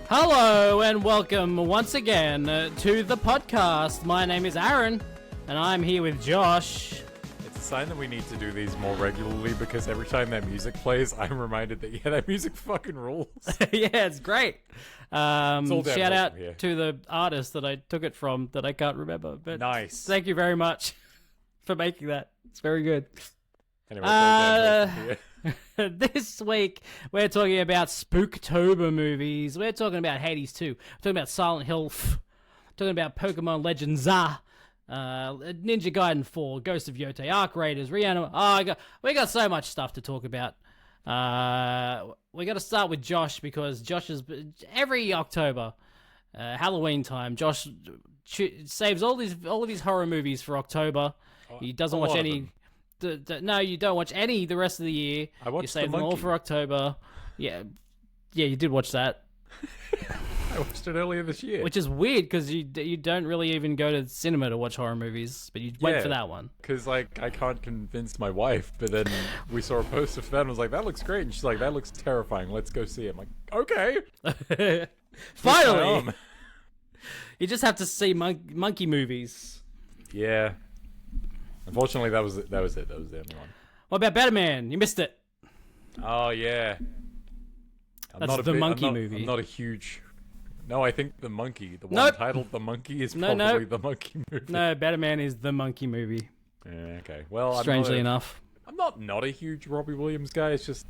Hello and welcome once again to the podcast. My name is Aaron and I'm here with Josh. It's a sign that we need to do these more regularly because every time that music plays, I'm reminded that, that music fucking rules. Yeah, it's great. Shout out here. to the artist that I took it from that I can't remember. But Nice. Thank you very much for making that. It's very good. Anyway, This week, we're talking about Spooktober movies. We're talking about Hades 2. We're talking about Silent Hill. We're talking about Pokemon Legends Ninja Gaiden 4, Ghost of Yotei, Arc Raiders, Reanima. We got so much stuff to talk about. We got to start with Josh because Josh is every October, Halloween time. Josh saves all of his horror movies for October. He doesn't watch any. No, you don't watch any the rest of the year. I watched You save The them all Monkey. for October. Yeah, you did watch that. I watched it earlier this year. Which is weird because you don't really even go to the cinema to watch horror movies, but you went for that one. Because, I can't convince my wife, but then we saw a poster for that and was like, that looks great. And she's like, that looks terrifying. Let's go see it. I'm like, okay. Finally! You just have to see monkey movies. Yeah. Unfortunately, that was it. That was the only one. What about Batman? You missed it. Oh, yeah. That's the monkey movie. I'm not a huge... No, I think The Monkey, the one titled The Monkey, is probably The Monkey movie. No, Batman is the monkey movie. Yeah, okay. Well, strangely enough. I'm not a huge Robbie Williams guy. It's just...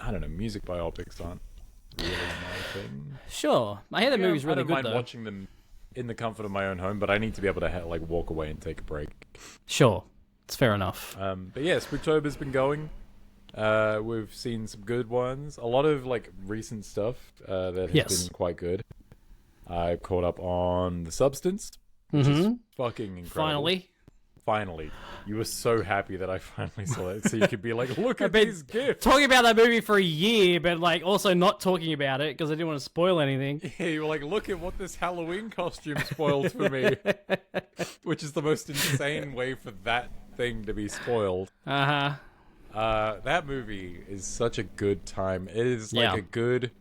I don't know, music biopics aren't really my thing. Sure. I hear the movie's really good, I don't mind watching them in the comfort of my own home, but I need to be able to walk away and take a break. Sure. It's fair enough. But yeah, Spooktober's been going. We've seen some good ones. A lot of recent stuff that has been quite good. I caught up on The Substance, which is fucking incredible. Finally. You were so happy that I finally saw it, so you could be like, look at these gifts. Talking about that movie for a year, but also not talking about it because I didn't want to spoil anything. Yeah, you were like, look at what this Halloween costume spoiled for me. Which is the most insane way for that thing to be spoiled. That movie is such a good time. It is a good,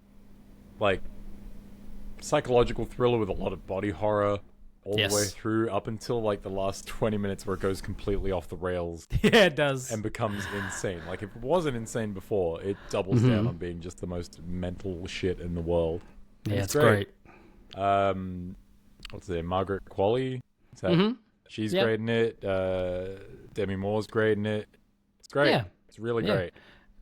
psychological thriller with a lot of body horror all the way through, up until the last 20 minutes where it goes completely off the rails. Yeah, it does. And becomes insane. If it wasn't insane before, it doubles down on being just the most mental shit in the world. And it's great. What's there? Margaret Qualley? She's great in it. Demi Moore's great in it. It's great. Yeah. It's really great.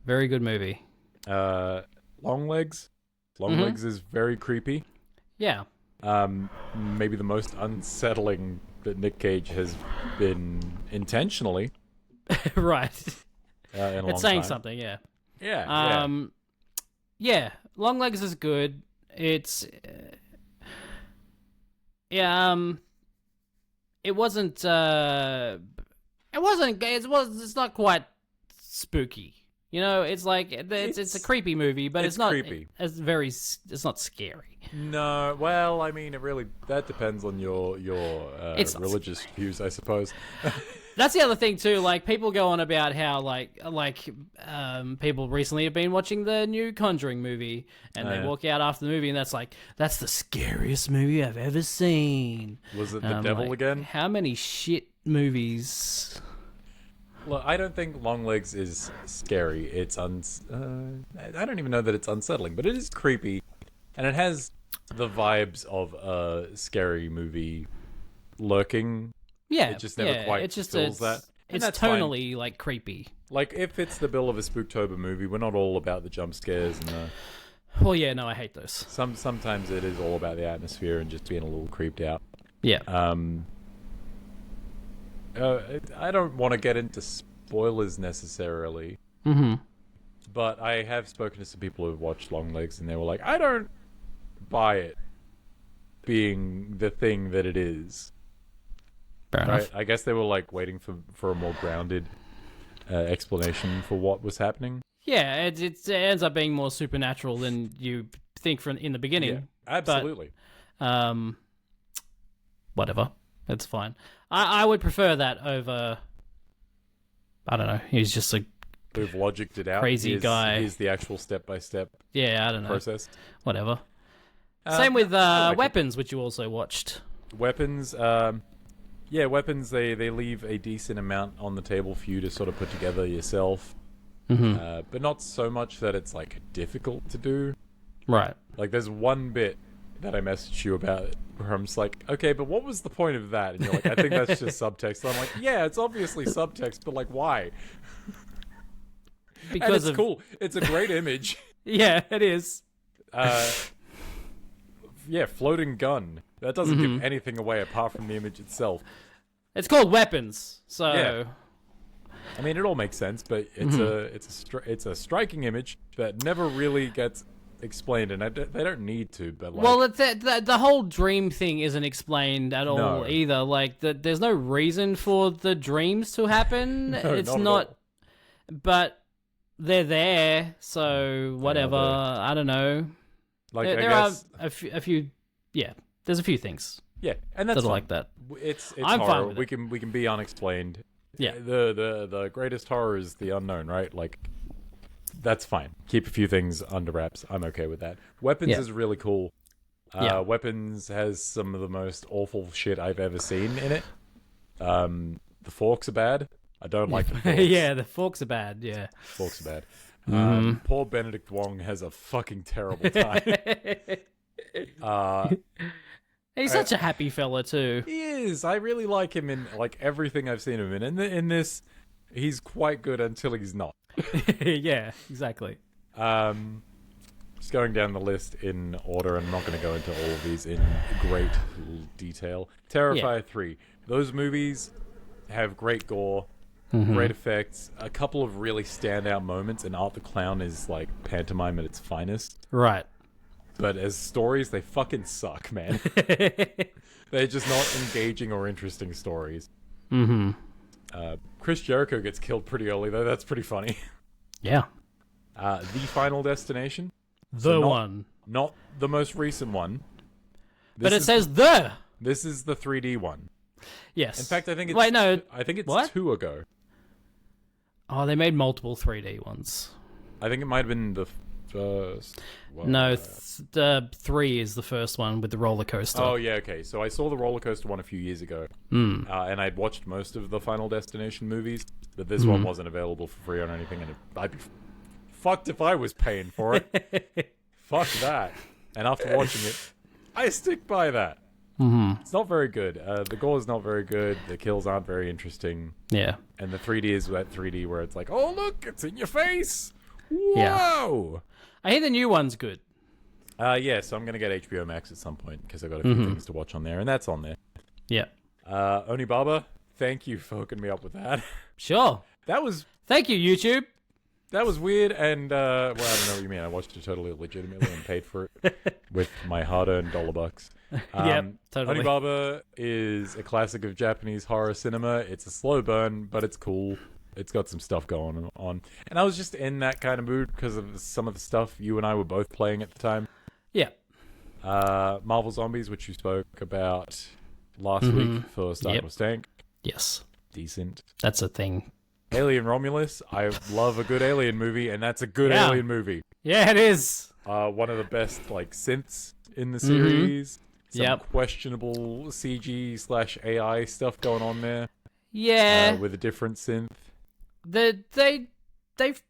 Very good movie. Longlegs. Longlegs is very creepy. Yeah. Maybe the most unsettling that Nick Cage has been intentionally. Right. It's saying something, yeah. Yeah. Yeah. Longlegs is good. It's it's not quite spooky. It's it's a creepy movie, but it's not creepy. It's not scary. No, well, I mean, that depends on your religious views, I suppose. That's the other thing too. People go on about how people recently have been watching the new Conjuring movie, and they walk out after the movie, and that's the scariest movie I've ever seen. Was it the devil again? How many shit movies? Look, I don't think Longlegs is scary. It's I don't even know that it's unsettling, but it is creepy, and it has the vibes of a scary movie lurking. Yeah, it just never quite fills that. It's tonally fine. Creepy. If it's the bill of a Spooktober movie, we're not all about the jump scares and the. Well, yeah, no, I hate those. Sometimes it is all about the atmosphere and just being a little creeped out. Yeah. I don't want to get into spoilers necessarily, but I have spoken to some people who have watched Longlegs, and they were like, I don't buy it being the thing that it is. Fair enough. I guess they were waiting for a more grounded explanation for what was happening. Yeah, it ends up being more supernatural than you think in the beginning. Yeah, absolutely. But, whatever. It's fine. I would prefer that over... I don't know. He's just a... We've logicked it out. Crazy guy. Here's the actual step-by-step I don't know. process. Whatever. Same with like Weapons, which you also watched. Weapons, Weapons, they leave a decent amount on the table for you to sort of put together yourself. But not so much that it's, like, difficult to do. Right. Like, there's one bit that I messaged you about where I'm just like, okay, but what was the point of that? And you're like, I think that's just subtext. And I'm like, yeah, it's obviously subtext, but, like, why? Because it's cool. It's a great image. Yeah, it is. Floating gun. That doesn't give anything away apart from the image itself. It's called Weapons, so... Yeah. I mean, it all makes sense, but it's a striking image that never really gets explained, and they don't need to. But like, well, the whole dream thing isn't explained at all either. Like, there's no reason for the dreams to happen. It's not. But they're there, so whatever. I don't know. Like, there are a few. Yeah, there's a few things. Yeah, and that's like that. It's I'm horror. fine with it. We can be unexplained. Yeah. The greatest horror is the unknown, right? Like, that's fine. Keep a few things under wraps. I'm okay with that. Weapons is really cool. Weapons has some of the most awful shit I've ever seen in it. The forks are bad. I don't like the forks. Yeah, the forks are bad. Yeah. Forks are bad. Poor Benedict Wong has a fucking terrible time. He's such a happy fella too. He is. I really like him in like everything I've seen him in. In this, he's quite good until he's not. Yeah, exactly. Just going down the list in order, and I'm not going to go into all of these in great detail. Terrifier 3. Those movies have great gore, great effects, a couple of really standout moments, and Art the Clown is like pantomime at its finest. Right. But as stories, they fucking suck, man. They're just not engaging or interesting stories. Chris Jericho gets killed pretty early, though. That's pretty funny. Yeah. The Final Destination. One. Not the most recent one. But it says the. This is the 3D one. Yes. In fact, I think it's... Wait, no. I think it's what? 2 ago. Oh, they made multiple 3D ones. I think it might have been the first one. No, 3 is the first one with the roller coaster. Oh, yeah, okay. So I saw the roller coaster one a few years ago. And I'd watched most of the Final Destination movies, but this one wasn't available for free on anything, and I'd be fucked if I was paying for it. Fuck that. And after watching it, I stick by that. It's not very good. The gore is not very good. The kills aren't very interesting. Yeah. And the 3D is that 3D where it's like, oh, look, it's in your face. Whoa! Yeah. I hear the new one's good. Yeah, so I'm going to get HBO Max at some point because I've got a few things to watch on there, and that's on there. Yeah. Onibaba, thank you for hooking me up with that. Sure. Thank you, YouTube. That was weird, and, well, I don't know what you mean. I watched it totally legitimately and paid for it with my hard-earned $. Yep, totally. Onibaba is a classic of Japanese horror cinema. It's a slow burn, but it's cool. It's got some stuff going on. And I was just in that kind of mood because of some of the stuff you and I were both playing at the time. Yeah. Marvel Zombies, which you spoke about last week for Star Wars Tank. Yes. Decent. That's a thing. Alien Romulus. I love a good alien movie, and that's a good alien movie. Yeah, it is. One of the best like synths in the series. Some questionable CG/AI stuff going on there. Yeah. With a different synth. They've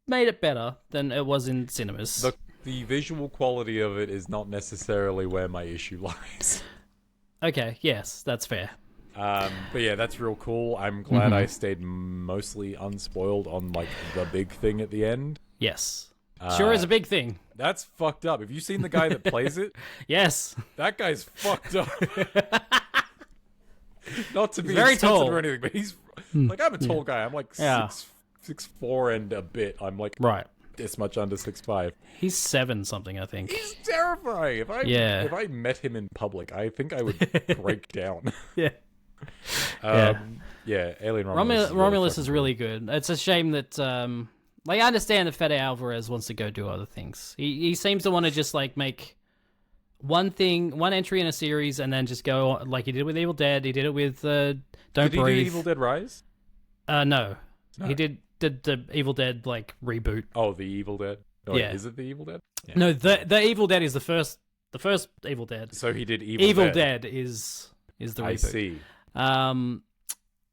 made it better than it was in cinemas. The visual quality of it is not necessarily where my issue lies. Okay, yes, that's fair. But yeah, that's real cool. I'm glad I stayed mostly unspoiled on like the big thing at the end. Yes. Sure is a big thing. That's fucked up. Have you seen the guy that plays it? Yes. That guy's fucked up. Not to be very tall or anything, but he's like, I'm a tall guy. I'm like 6'4" and a bit. I'm like this much under 6'5". He's 7 something, I think. He's terrifying. If I met him in public, I think I would break down. Yeah. Alien Romulus is really good. It's a shame that I understand that Fede Alvarez wants to go do other things. He seems to want to just like make one entry in a series and then just go like he did with Evil Dead. He did it with Don't Breathe. Did he do Evil Dead Rise? No. He did the Evil Dead like reboot. Oh, the Evil Dead. Oh, yeah. Is it the Evil Dead? Yeah. No, the Evil Dead is the first The first Evil Dead. So he did Evil Dead is the reboot. I see.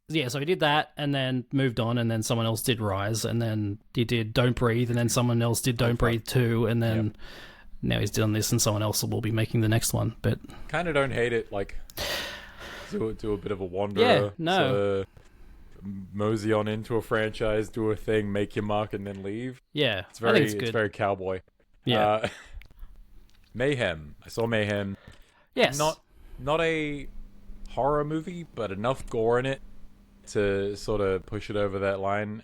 Yeah, so he did that and then moved on, and then someone else did Rise, and then he did Don't Breathe, and then someone else did Don't Breathe 2, and then now he's done this, and someone else will be making the next one. But kind of don't hate it. Like, do a bit of a wander. Yeah, no. Sort of mosey on into a franchise, do a thing, make your mark, and then leave. Yeah, it's very, I think it's good. It's very cowboy. Yeah. Mayhem. I saw Mayhem. Yes. Not a horror movie, but enough gore in it to sort of push it over that line.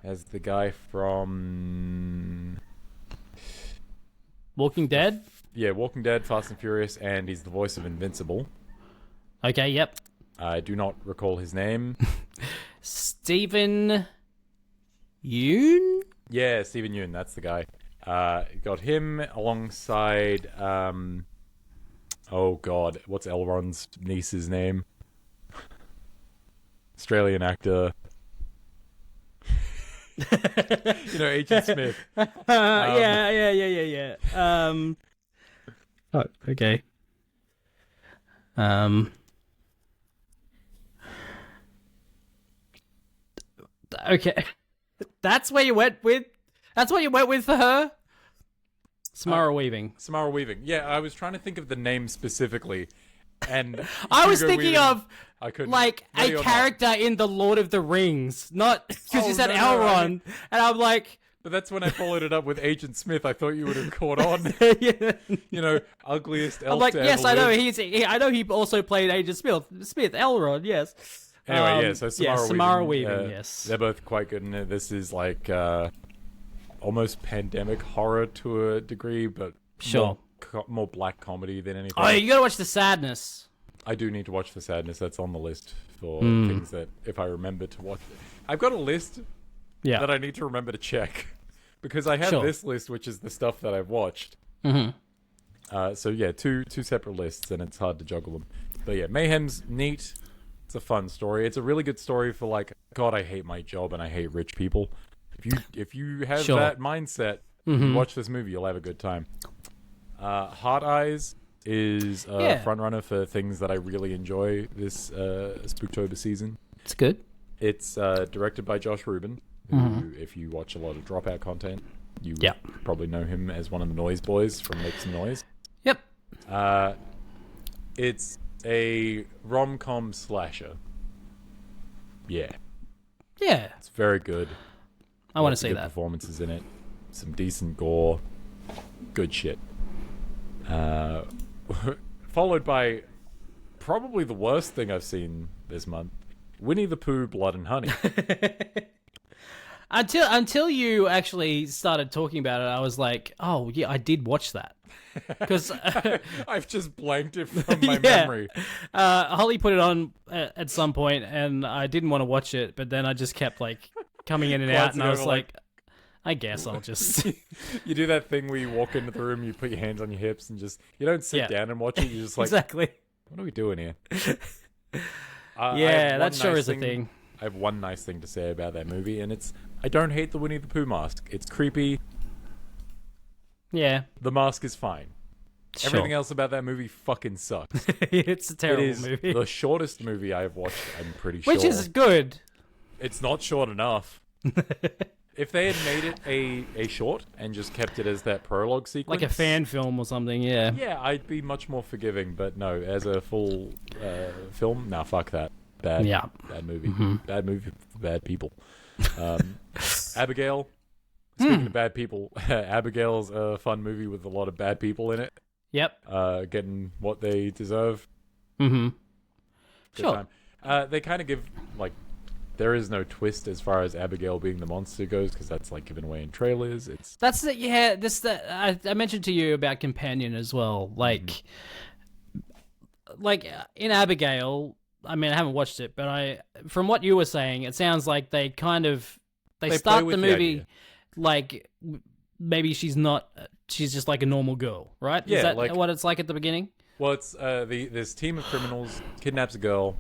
As the guy from Walking Dead? Yeah, Walking Dead, Fast and Furious, and he's the voice of Invincible. Okay, yep. I do not recall his name. Stephen Yeun? Yeah, Stephen Yeun, that's the guy. Got him alongside oh god, what's Elrond's niece's name? Australian actor. You know, Agent Smith. Yeah. Oh, okay. Okay. That's where you went with? That's what you went with for her? Samara Weaving. Samara Weaving. Yeah, I was trying to think of the name specifically. And I was thinking Weaving, of I couldn't, like a character in the Lord of the Rings, not because you said Elrond, and I'm like. But that's when I followed it up with Agent Smith. I thought you would have caught on. Yeah. You know, ugliest elf. I'm like, to yes, ever I know. live. I know he also played Agent Smith, Elrond. Yes. Anyway, yeah. So Samara Weaving. Yes, they're both quite good in it. This is like almost pandemic horror to a degree, but sure, more black comedy than anything. Oh, you gotta watch The Sadness. I do need to watch The Sadness. That's on the list for things that if I remember to watch. I've got a list that I need to remember to check because I have this list, which is the stuff that I've watched. So yeah, two separate lists, and it's hard to juggle them. But yeah, Mayhem's neat. It's a fun story. It's a really good story for like, God, I hate my job and I hate rich people. If you have that mindset, you watch this movie, you'll have a good time. Heart Eyes is a front runner for things that I really enjoy this Spooktober season. It's good. It's directed by Josh Rubin, who, if you watch a lot of Dropout content, you probably know him as one of the Noise Boys from Make Some Noise. Yep. It's a rom-com slasher. Yeah. Yeah. It's very good. I want to see good that. Performances in it. Some decent gore. Good shit. Followed by probably the worst thing I've seen this month. Winnie the Pooh, Blood and Honey. Until you actually started talking about it, I was like, oh, yeah, I did watch that. Because I've just blanked it from my memory. Holly put it on at some point, and I didn't want to watch it, but then I just kept like coming in and out, and I was like, I guess I'll just. You do that thing where you walk into the room, you put your hands on your hips, and just you don't sit down and watch it. You just like exactly. What are we doing here? That sure is a thing. I have one nice thing to say about that movie, and it's I don't hate the Winnie the Pooh mask. It's creepy. Yeah. The mask is fine. Sure. Everything else about that movie fucking sucks. It's a terrible movie. The shortest movie I've watched, I'm pretty sure. Which is good. It's not short enough. If they had made it a short and just kept it as that prologue sequence, like a fan film or something, yeah. Yeah, I'd be much more forgiving. But no, as a full film, nah, fuck that. Bad movie. Bad movie for bad people. Abigail. Speaking of bad people, Abigail's a fun movie with a lot of bad people in it. Yep. Getting what they deserve. Mm-hmm. Good time. They kind of give, like, there is no twist as far as Abigail being the monster goes, because that's, like, given away in trailers. That's the, yeah, I mentioned to you about Companion as well. Like, in Abigail, I mean, I haven't watched it, but from what you were saying, it sounds like they kind of, they start the movie like maybe she's just like a normal girl, right? Yeah, is that like, what it's like at the beginning? Well, it's this team of criminals kidnaps a girl,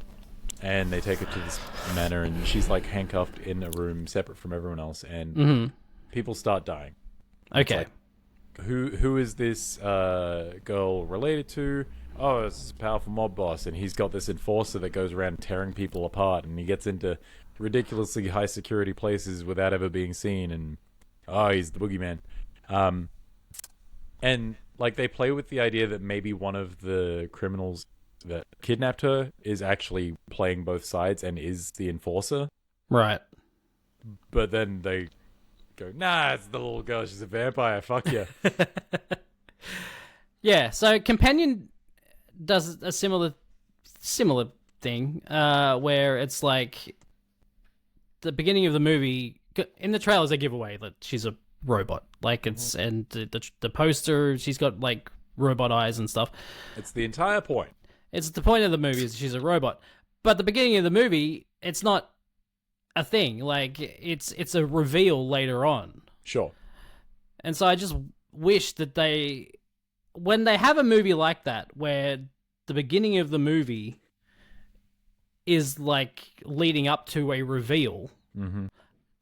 and they take her to this manor, and she's like handcuffed in a room separate from everyone else, and people start dying. Okay. who is this girl related to? Oh, it's a powerful mob boss, and he's got this enforcer that goes around tearing people apart, and he gets into ridiculously high security places without ever being seen, and he's the boogeyman. And like they play with the idea that maybe one of the criminals that kidnapped her is actually playing both sides and is the enforcer. Right. But then they go, nah, it's the little girl, she's a vampire, fuck yeah. Yeah, so Companion does a similar thing, where it's like the beginning of the movie, in the trailers they give away that she's a robot, like it's and the poster, she's got like robot eyes and stuff. It's the entire point. It's the point of the movie is she's a robot, but the beginning of the movie, it's not a thing. Like it's a reveal later on. Sure. And so I just wish that when they have a movie like that, where the beginning of the movie is like leading up to a reveal,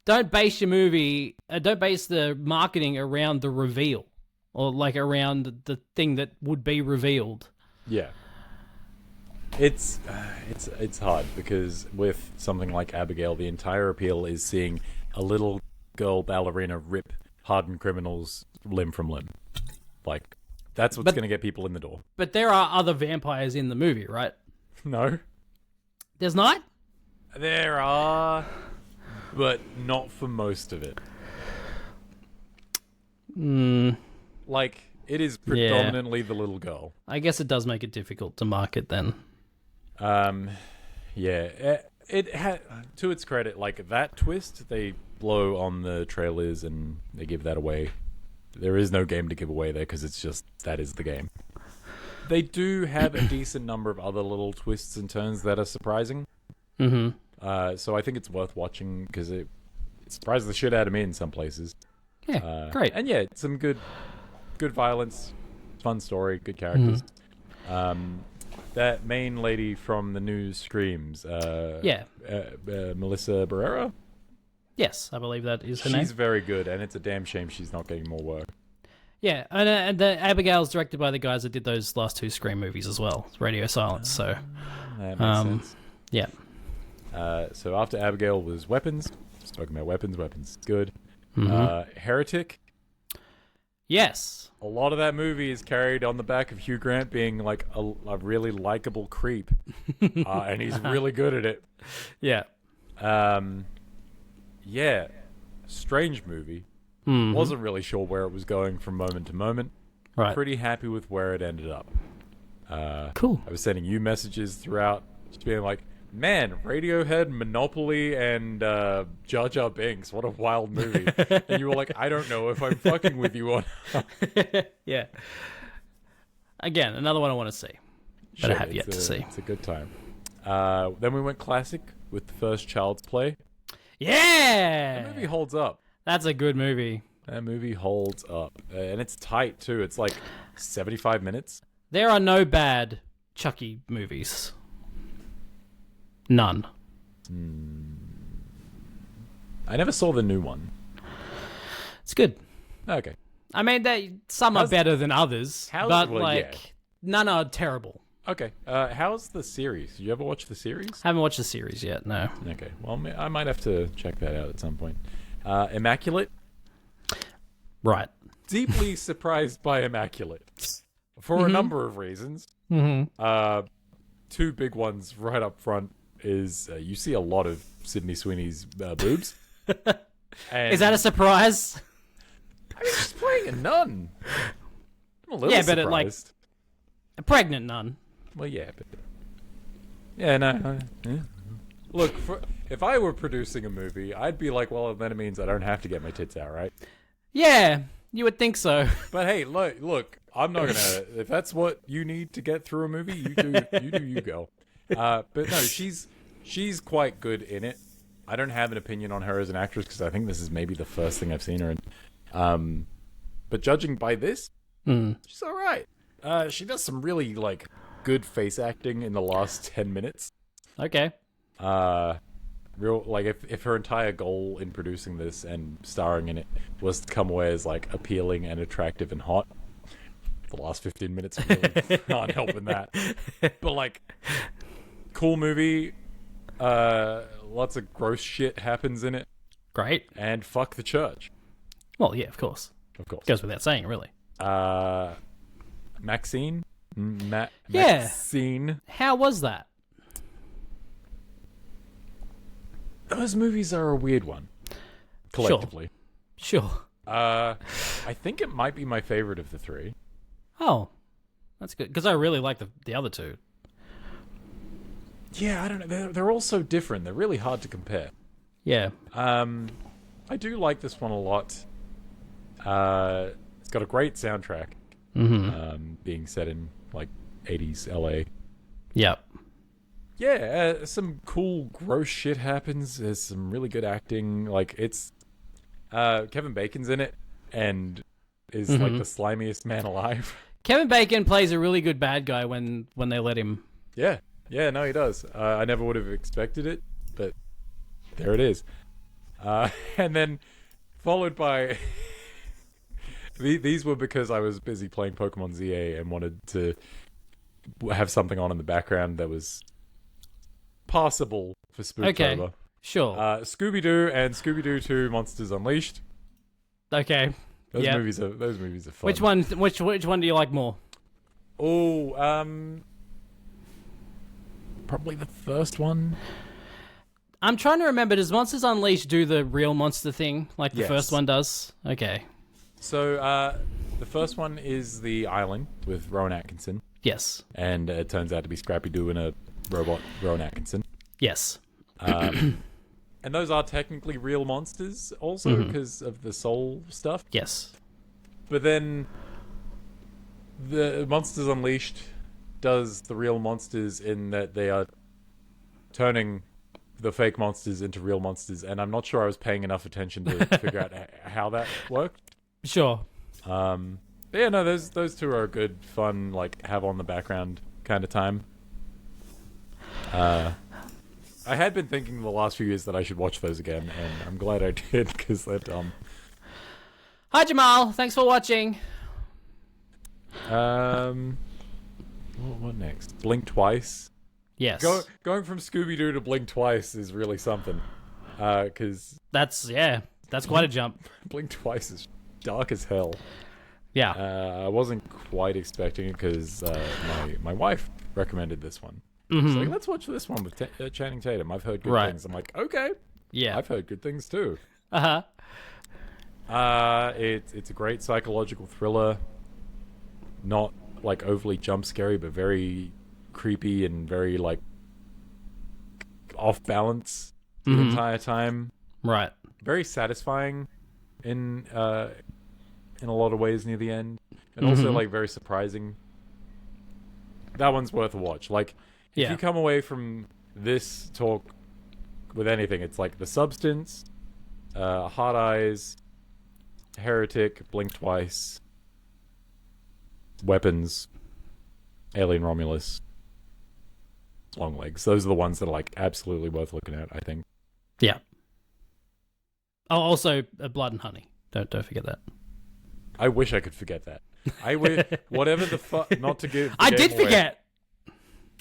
don't base the marketing around the reveal or like around the thing that would be revealed. Yeah. It's hard because with something like Abigail, the entire appeal is seeing a little girl ballerina rip hardened criminals limb from limb. Like, that's what's going to get people in the door. But there are other vampires in the movie, right? No. There's not? There are, but not for most of it. Like, it is predominantly the little girl. I guess it does make it difficult to market then. Yeah. It had, to its credit, like that twist, they blow on the trailers and they give that away. There is no game to give away there because it's just, that is the game. They do have a decent number of other little twists and turns that are surprising. So I think it's worth watching because it surprised the shit out of me in some places. Yeah, great. And yeah, some good violence, fun story, good characters. That main lady from the news screams. Melissa Barrera? Yes, I believe that is her name. She's very good, and it's a damn shame she's not getting more work. Yeah, and the Abigail's directed by the guys that did those last two Scream movies as well, Radio Silence. So that makes sense. Yeah. So after Abigail was Weapons. Just talking about Weapons. Weapons, good. Heretic. Yes. A lot of that movie is carried on the back of Hugh Grant being like a really likable creep, and he's really good at it. Yeah. Yeah. Strange movie. Wasn't really sure where it was going from moment to moment. Right. Pretty happy with where it ended up. Cool. I was sending you messages throughout, just being like, man, Radiohead, Monopoly, and Jar Jar Binks. What a wild movie. And you were like, I don't know if I'm fucking with you or not. Yeah. Again, another one I want to see. But I have yet to see. It's a good time. Then we went classic with the first Child's Play. Yeah! That movie holds up. That's a good movie. That movie holds up. And it's tight, too. It's like 75 minutes. There are no bad Chucky movies. None. I never saw the new one. It's good. Okay. I mean, some are better than others, but none are terrible. Okay. How's the series? Did you ever watch the series? Haven't watched the series yet, no. Okay. Well, I might have to check that out at some point. Immaculate. Right. Deeply surprised by Immaculate. For a number of reasons. Two big ones right up front is you see a lot of Sydney Sweeney's boobs. Is that a surprise? I mean, she's playing a nun. I'm a little surprised. But a pregnant nun. Well, yeah, but no. Yeah. Look, if I were producing a movie, I'd be like, well, then it means I don't have to get my tits out, right? Yeah, you would think so. But hey, look, I'm not gonna. If that's what you need to get through a movie, you go. But no, she's quite good in it. I don't have an opinion on her as an actress because I think this is maybe the first thing I've seen her in. But judging by this, she's all right. She does some really good face acting in the last 10 minutes. Okay. real like if her entire goal in producing this and starring in it was to come away as like appealing and attractive and hot, the last 15 minutes really aren't helping that. But like, cool movie. Lots of gross shit happens in it. Great. And fuck the church. Well, yeah, of course. Of course. Goes without saying, really. Maxine. Yeah. Maxine. How was that? Those movies are a weird one. Collectively. Sure. I think it might be my favorite of the three. Oh, that's good. Because I really like the other two. Yeah, I don't know. They're all so different. They're really hard to compare. Yeah. I do like this one a lot. It's got a great soundtrack. Being set in like 80s LA. Yep. Yeah, some cool gross shit happens. There's some really good acting. Like it's Kevin Bacon's in it and is like the slimiest man alive. Kevin Bacon plays a really good bad guy when they let him. Yeah, no, he does. I never would have expected it, but there it is. And then followed by these were because I was busy playing Pokemon ZA and wanted to have something on in the background that was passable for Spooktober. Okay, sure. Scooby-Doo and Scooby-Doo 2 Monsters Unleashed. Okay. Those movies are fun. Which one do you like more? Oh, probably the first one. I'm trying to remember. Does Monsters Unleashed do the real monster thing like the first one does? Okay. So, the first one is The Island with Rowan Atkinson. Yes. And it turns out to be Scrappy-Doo and a robot, Rowan Atkinson. Yes. And those are technically real monsters also because of the soul stuff. Yes. But then the Monsters Unleashed does the real monsters in that they are turning the fake monsters into real monsters, and I'm not sure I was paying enough attention to figure out how that worked. Sure. But yeah, no, those two are a good, fun, like have on the background kind of time. I had been thinking the last few years that I should watch those again, and I'm glad I did because they're dumb. Hi Jamal, thanks for watching. What next? Blink Twice. Yes. Going from Scooby-Doo to Blink Twice is really something. Because that's quite a jump. Blink Twice is dark as hell. Yeah. I wasn't quite expecting it because my wife recommended this one. She's like, let's watch this one with Channing Tatum. I've heard good things. I'm like, okay. Yeah. I've heard good things too. Uh-huh. It's a great psychological thriller. Not like overly jump scary, but very creepy and very like off balance the entire time. Right. Very satisfying in a lot of ways near the end, and also like very surprising. That one's worth a watch. Like if you come away from this talk with anything, it's like The Substance, Hard Eyes, Heretic, Blink Twice, Weapons, Alien Romulus, Long Legs. Those are the ones that are like absolutely worth looking at, I think. Yeah. Oh, also Blood and Honey. Don't forget that. I wish I could forget that. I wish whatever the fuck not to give. I did forget.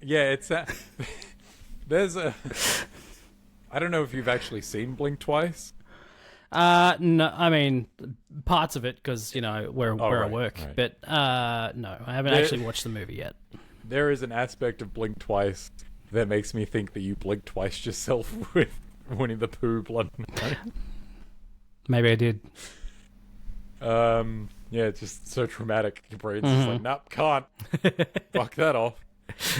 Yeah, it's there's a. I don't know if you've actually seen Blink Twice. No, I mean parts of it because where I work, right. but no, I haven't actually watched the movie yet. There is an aspect of Blink Twice that makes me think that you blinked twice yourself with Winnie the Pooh, Blood and Honey. Maybe I did. Yeah, it's just so traumatic. Your brain's just like, nope, can't. Fuck that off.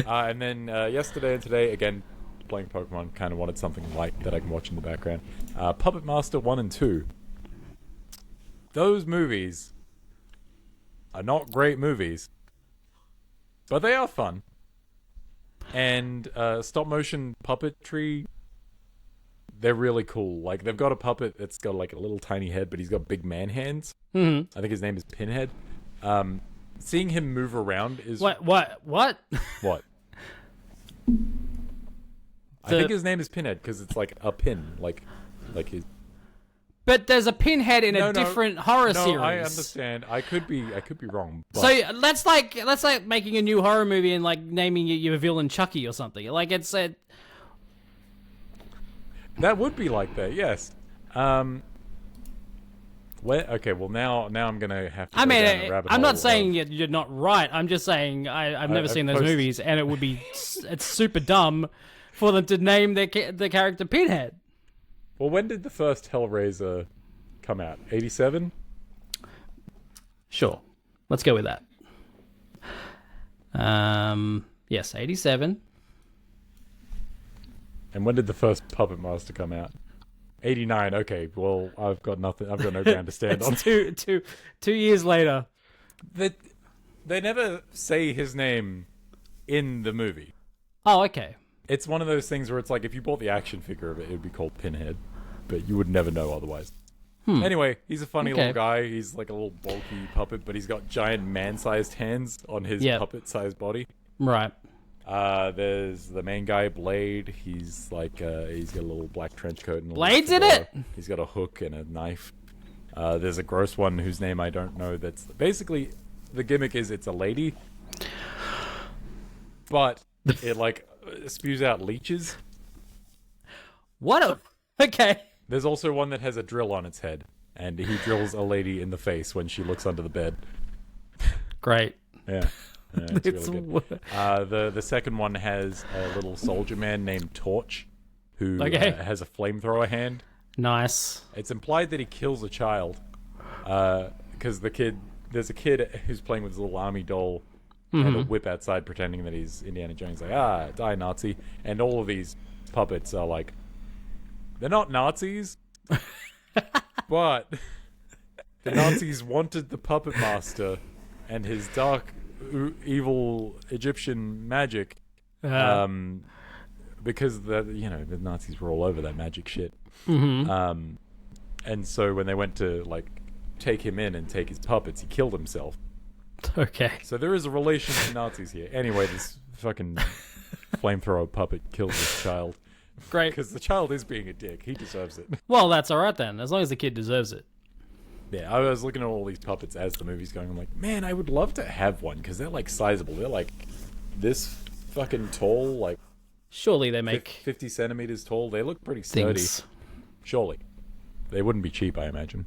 And then yesterday and today, again, playing Pokemon, kind of wanted something light that I can watch in the background. Puppet Master 1 and 2. Those movies are not great movies, but they are fun. And stop motion puppetry, they're really cool. Like, they've got a puppet that's got like a little tiny head, but he's got big man hands. I think his name is Pinhead. Seeing him move around is... What? What? I think his name is Pinhead because it's like a pin, like his. But there's a Pinhead in a different horror series. I understand. I could be wrong. But... So that's like making a new horror movie and like naming your villain Chucky or something. Like it's a. That would be like that, yes. Okay, well now I'm gonna have to. I'm not saying you're not right. I'm just saying I've never seen those movies, and it would be it's super dumb for them to name the character Pinhead. Well, when did the first Hellraiser come out? 87? Sure. Let's go with that. Yes, 87. And when did the first Puppet Master come out? 89. Okay, well, I've got nothing. I've got no ground to stand on. Two years later. They never say his name in the movie. Oh, okay. It's one of those things where it's like if you bought the action figure of it, it would be called Pinhead, but you would never know otherwise. Anyway, he's a funny little guy. He's like a little bulky puppet, but he's got giant man-sized hands on his puppet-sized body. Right. There's the main guy, Blade. He's like he's got a little black trench coat and Blade's in it. He's got a hook and a knife. There's a gross one whose name I don't know. That's basically the gimmick is it's a lady, but it like spews out leeches. Okay. There's also one that has a drill on its head, and he drills a lady in the face when she looks under the bed. Great. Yeah. It's really good. The second one has a little soldier man named Torch, who has a flamethrower hand. Nice. It's implied that he kills a child, because there's a kid who's playing with his little army doll and a whip outside pretending that he's Indiana Jones, like, die Nazi. And all of these puppets are like, they're not Nazis, but the Nazis wanted the Puppet Master and his dark, evil Egyptian magic, because the Nazis were all over that magic shit. And so when they went to like take him in and take his puppets, he killed himself. Okay. So there is a relation to Nazis here. Anyway, this fucking flamethrower puppet kills this child. Great. Because the child is being a dick. He deserves it. Well, that's all right then, as long as the kid deserves it. Yeah, I was looking at all these puppets as the movie's going. I'm like, man, I would love to have one because they're like sizable. They're like this fucking tall, like surely they make 50 centimeters tall. They look pretty sturdy. Surely, they wouldn't be cheap, I imagine.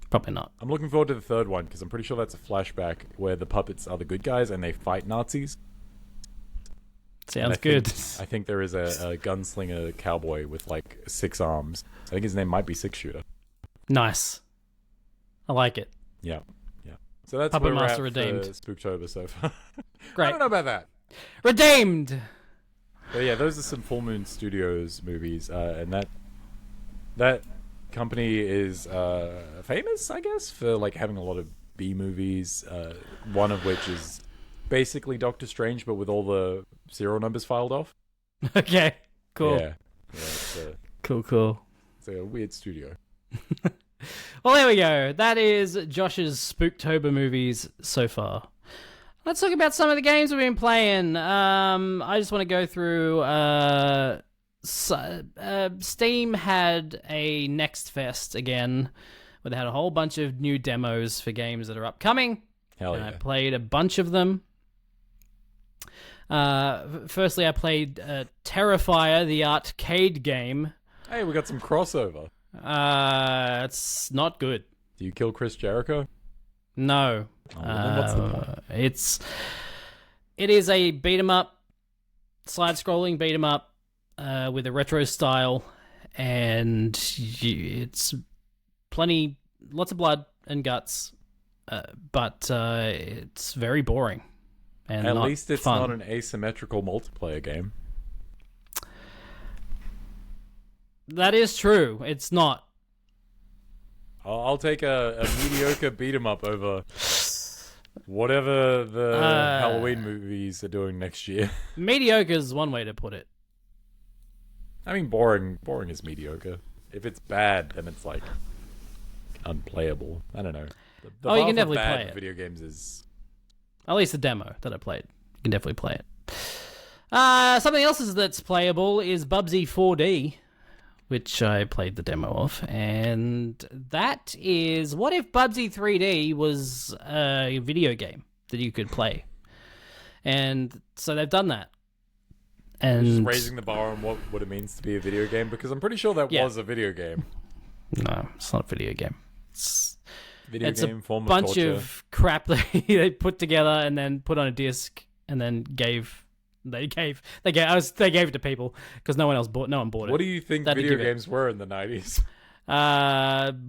Probably not. I'm looking forward to the third one because I'm pretty sure that's a flashback where the puppets are the good guys and they fight Nazis. Sounds good. I think there is a gunslinger cowboy with like 6 arms. I think his name might be Six Shooter. Nice. I like it. Yeah. So that's Puppet where we're Master at redeemed. for Spooktober so far. Great. I don't know about that. Redeemed. But yeah, those are some Full Moon Studios movies, and that company is famous, I guess, for like having a lot of B movies. One of which is basically Doctor Strange, but with all the serial numbers filed off. Okay. Cool. Yeah. Cool. It's a weird studio. Well, there we go. That is Josh's Spooktober movies so far. Let's talk about some of the games we've been playing. I just want to go through. Steam had a Next Fest again, where they had a whole bunch of new demos for games that are upcoming. Hell yeah. I played a bunch of them. Firstly, I played Terrifier, the arcade game. Hey, we got some crossover. It's not good. Do you kill Chris Jericho? No. Oh, well, then what's the point? It is a beat 'em up, side-scrolling beat 'em up, with a retro style, and it's lots of blood and guts, but it's very boring. And at not least it's fun. not an asymmetrical multiplayer game. That is true. It's not. I'll take a mediocre beat 'em up over whatever the Halloween movies are doing next year. Mediocre is one way to put it. I mean, boring is mediocre. If it's bad, then it's like unplayable. I don't know. The you bar can for definitely bad play it. Video games is At least the demo that I played. You can definitely play it. Something else that's playable is Bubsy 4D, which I played the demo of, and that is what if Bubsy 3D was a video game that you could play, and so they've done that. And just raising the bar on what it means to be a video game, because I'm pretty sure that was a video game. No, it's not a video game. It's game form of bunch torture. of crap they put together and then put on a disc and then they gave it to people because no one bought it. What do you think video games were in the 90s?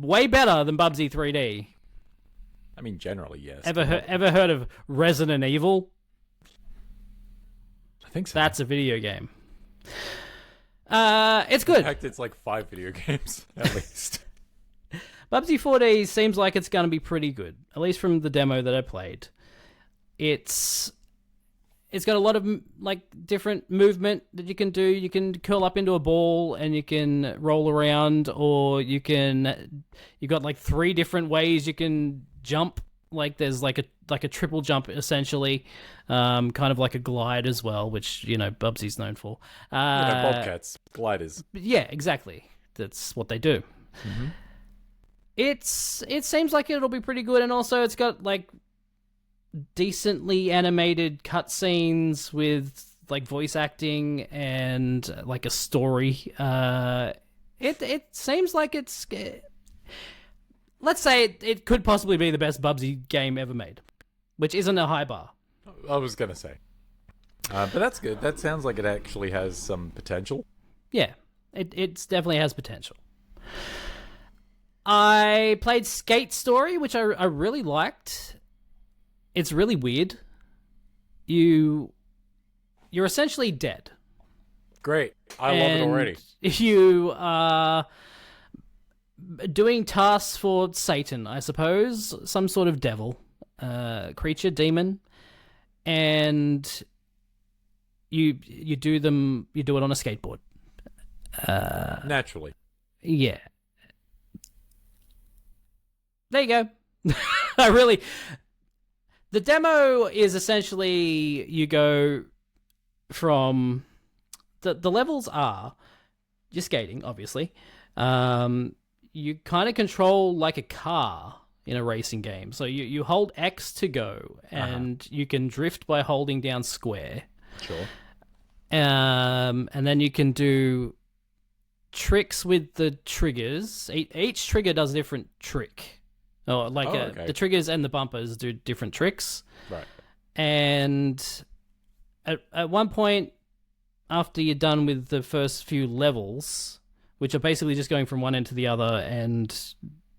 Way better than Bubsy 3D. I mean, generally, yes. Ever heard of Resident Evil? I think so. That's a video game. It's good. In fact, it's like 5 video games, at least. Bubsy 4D seems like it's going to be pretty good, at least from the demo that I played. It's got a lot of like different movement that you can do. You can curl up into a ball and you can roll around, or you've got like 3 different ways you can jump. Like there's like a triple jump essentially, kind of like a glide as well, which Bubsy's known for. Bobcats, gliders. Yeah, exactly. That's what they do. Mm-hmm. It seems like it'll be pretty good, and also it's got like decently animated cutscenes with like voice acting and like a story. It seems like it's. Let's say it could possibly be the best Bubsy game ever made, which isn't a high bar. I was gonna say, but that's good. That sounds like it actually has some potential. Yeah, it definitely has potential. I played Skate Story, which I really liked. It's really weird. You're essentially dead. Great. I love it already. You are doing tasks for Satan, I suppose, some sort of devil, creature, demon, and you do it on a skateboard. Naturally. Yeah. There you go. The demo is essentially you go from the levels are you're skating, obviously. You kind of control like a car in a racing game. So you hold X to go, and you can drift by holding down square. Sure. And then you can do tricks with the triggers. Each trigger does a different trick. The triggers and the bumpers do different tricks. Right. And at one point, after you're done with the first few levels, which are basically just going from one end to the other and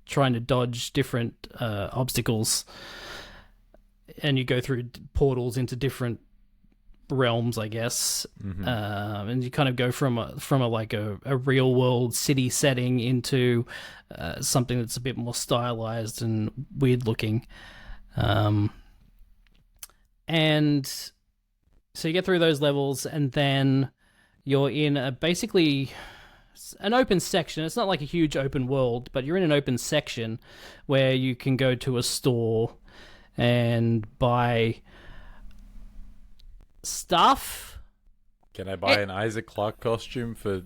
trying to dodge different obstacles, and you go through portals into different realms, I guess. Mm-hmm. And you kind of go from a real world city setting into something that's a bit more stylized and weird looking. And so you get through those levels, and then you're in basically an open section. It's not like a huge open world, but you're in an open section where you can go to a store and buy stuff. Can I buy an Isaac Clarke costume for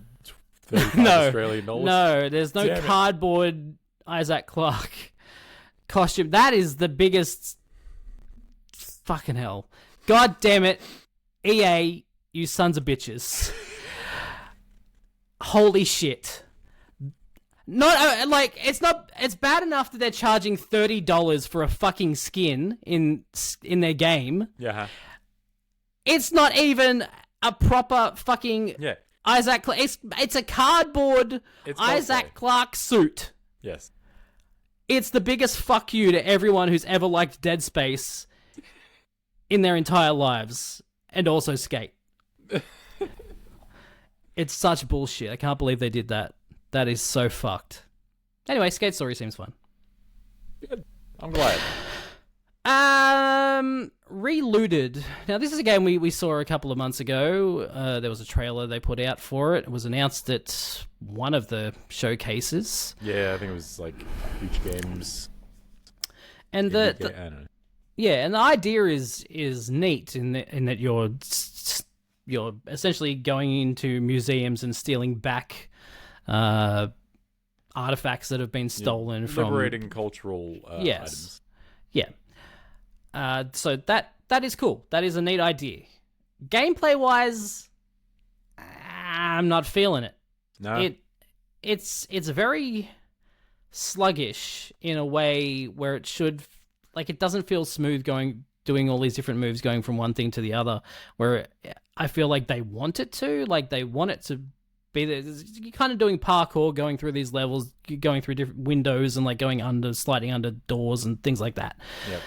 $35 Australian dollars? No, there's no cardboard Isaac Clarke costume. That is the biggest fucking hell. God damn it. EA, you sons of bitches. Holy shit. It's bad enough that they're charging $30 for a fucking skin in their game. Yeah. It's not even a proper fucking Isaac Clarke. It's a cardboard Isaac Clarke suit. Yes. It's the biggest fuck you to everyone who's ever liked Dead Space in their entire lives, and also Skate. It's such bullshit. I can't believe they did that. That is so fucked. Anyway, Skate Story seems fun. Good. I'm glad. Relooted. Now, this is a game we saw a couple of months ago. There was a trailer they put out for it. It was announced at one of the showcases. Yeah, I think it was like Huge Games. And I don't know. Yeah, and the idea is neat in that you're you're essentially going into museums and stealing back artifacts that have been stolen from liberating cultural items. Yeah. So that is cool. That is a neat idea. Gameplay wise, I'm not feeling it. No. It's very sluggish in a way where it should, like, it doesn't feel smooth doing all these different moves going from one thing to the other, where I feel like they want it to, be there. You're kind of doing parkour, going through these levels, going through different windows and like sliding under doors and things like that. Yep.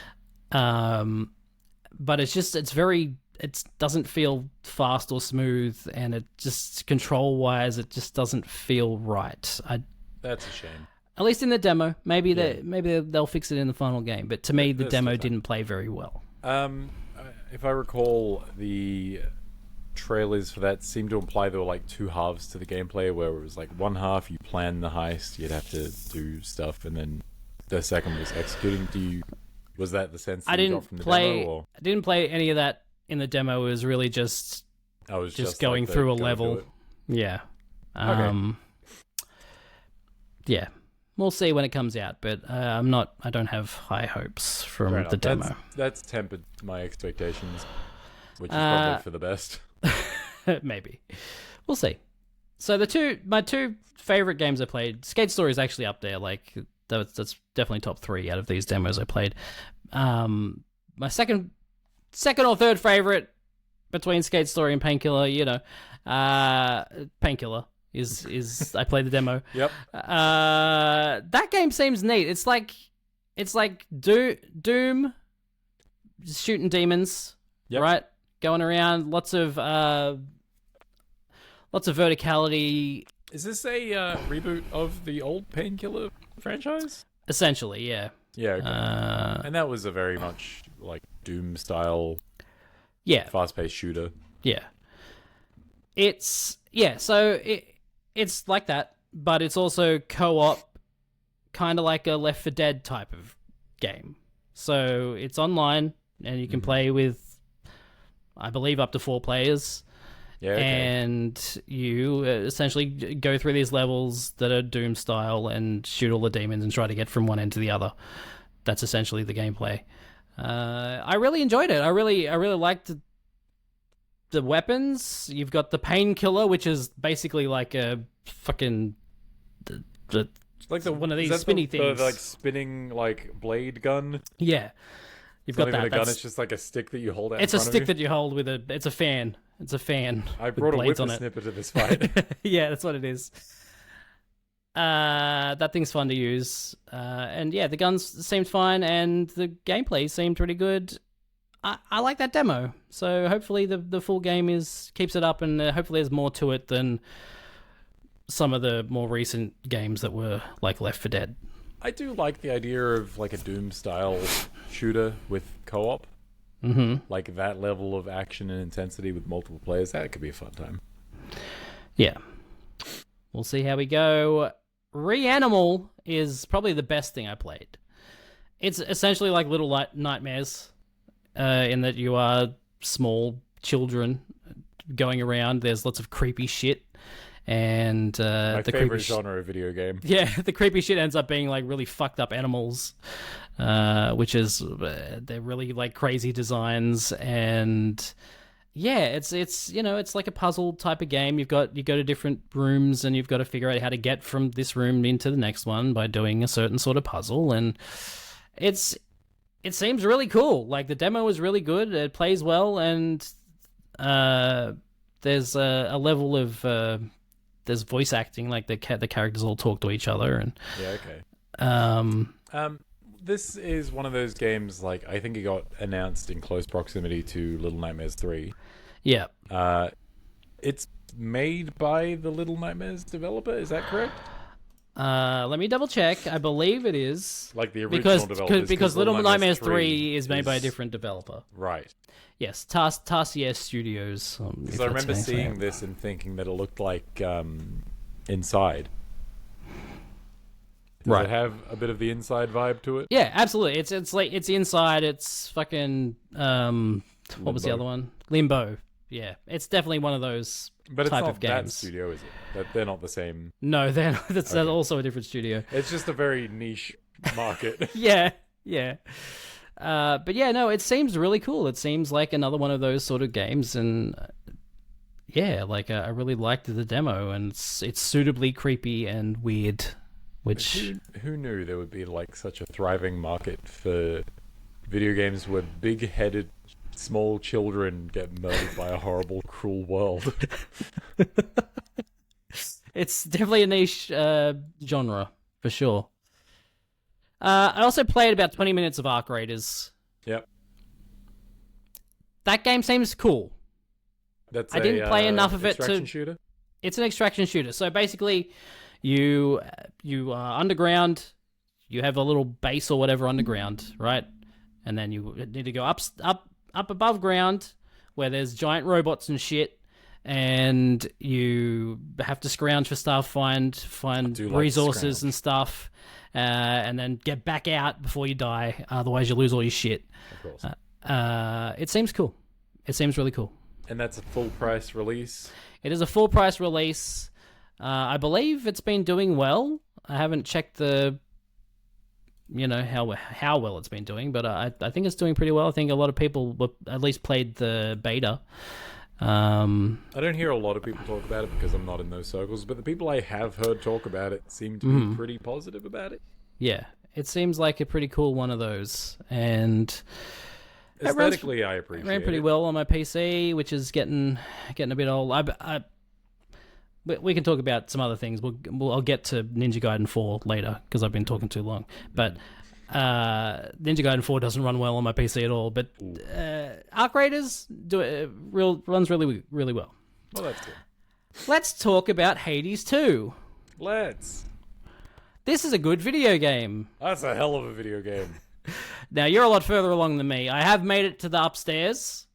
But it doesn't feel fast or smooth, and it just, control wise, it just doesn't feel right. That's a shame. At least in the demo. Maybe they'll fix it in the final game. But to me, the demo didn't play very well. If I recall, the trailers for that seemed to imply there were like two halves to the gameplay, where it was like one half you plan the heist, you'd have to do stuff, and then the second was executing. Was that the sense that you got from the demo? Or? I didn't play any of that in the demo. It was really just going like through a level. Yeah. Okay. Yeah. We'll see when it comes out, but I don't have high hopes from the demo. That's tempered my expectations, which is probably for the best. Maybe. We'll see. So my two favorite games I played, Skate Story is actually up there. Like, that's definitely top 3 out of these demos I played. My second or third favorite between Skate Story and Painkiller, Painkiller is I played the demo. Yep. That game seems neat. It's like Doom shooting demons, yep. right? Going around, lots of verticality. Is this a reboot of the old Painkiller franchise? Essentially, yeah. Yeah, okay. And that was a very much like Doom style, fast-paced shooter. Yeah. It's like that, but it's also co-op, kind of like a Left 4 Dead type of game. So it's online, and you can play with, I believe, up to 4 players. Yeah, okay. And you essentially go through these levels that are Doom style and shoot all the demons and try to get from one end to the other. That's essentially the gameplay. I really enjoyed it. I really liked the weapons. You've got the Painkiller, which is basically like a fucking like one of these spinny things. The like spinning like blade gun. Yeah. You've got not that. Even a gun, it's just like a stick that you hold out. It's in a front stick of you. that you hold with it's a fan. It's a fan. I brought a whipper snipper to this fight. Yeah, that's what it is. That thing's fun to use. And yeah, the guns seemed fine, and the gameplay seemed pretty good. I like that demo. So hopefully the full game keeps it up, and hopefully there's more to it than some of the more recent games that were like Left 4 Dead. I do like the idea of like a Doom style shooter with co-op. Mm-hmm. Like that level of action and intensity with multiple players. That could be a fun time. Yeah. We'll see how we go. Reanimal is probably the best thing I played. It's essentially like Little Nightmares, in that you are small children going around. There's lots of creepy shit. And my favorite genre of video game. Yeah, the creepy shit ends up being like really fucked up animals, which is they're really like crazy designs, and yeah, it's it's like a puzzle type of game. You go to different rooms, and you've got to figure out how to get from this room into the next one by doing a certain sort of puzzle, and it seems really cool. Like the demo is really good. It plays well, and there's a level of there's voice acting, like the characters all talk to each other, and yeah, okay. This is one of those games, like I think it got announced in close proximity to Little Nightmares 3. Yeah. It's made by the Little Nightmares developer, is that correct? Let me double check. I believe it is. Like the original developers. Because Little Nightmares 3 is made by a different developer. Right. Yes, Tarsier Studios. Because I remember seeing this and thinking that it looked like Inside. Does it have a bit of the Inside vibe to it? Yeah, absolutely. It's like it's Inside. It's fucking what was the other one? Limbo. it's definitely one of those But type it's of not that games. studio, is it? That they're not the same. No, that's also a different studio. It's just a very niche market. Yeah. But yeah, no, it seems really cool. It seems like another one of those sort of games, and like I really liked the demo, and it's suitably creepy and weird. Which who knew there would be like such a thriving market for video games where big-headed small children get murdered by a horrible, cruel world. It's definitely a niche genre for sure. I also played about 20 minutes of Arc Raiders. Yep. That game seems cool. I didn't play enough of it to. Shooter? It's an extraction shooter. So basically, you are underground. You have a little base or whatever underground, right? And then you need to go up above ground where there's giant robots and shit, and you have to scrounge for stuff, find resources and stuff, and then get back out before you die. Otherwise, you lose all your shit. Of course. It seems cool. It seems really cool. And that's a full price release? It is a full price release. I believe it's been doing well. I haven't checked how well it's been doing, but I think it's doing pretty well. I think a lot of people at least played the beta. I don't hear a lot of people talk about it because I'm not in those circles, but the people I have heard talk about it seem to be pretty positive about it. Yeah, it seems like a pretty cool one of those, and aesthetically, I appreciate it. Ran pretty well on my PC, which is getting a bit old. We can talk about some other things. I'll get to Ninja Gaiden 4 later because I've been talking too long. But Ninja Gaiden 4 doesn't run well on my PC at all. But Arc Raiders runs really, really well. Well, that's good. Let's talk about Hades 2. Let's. This is a good video game. That's a hell of a video game. Now, you're a lot further along than me. I have made it to the upstairs.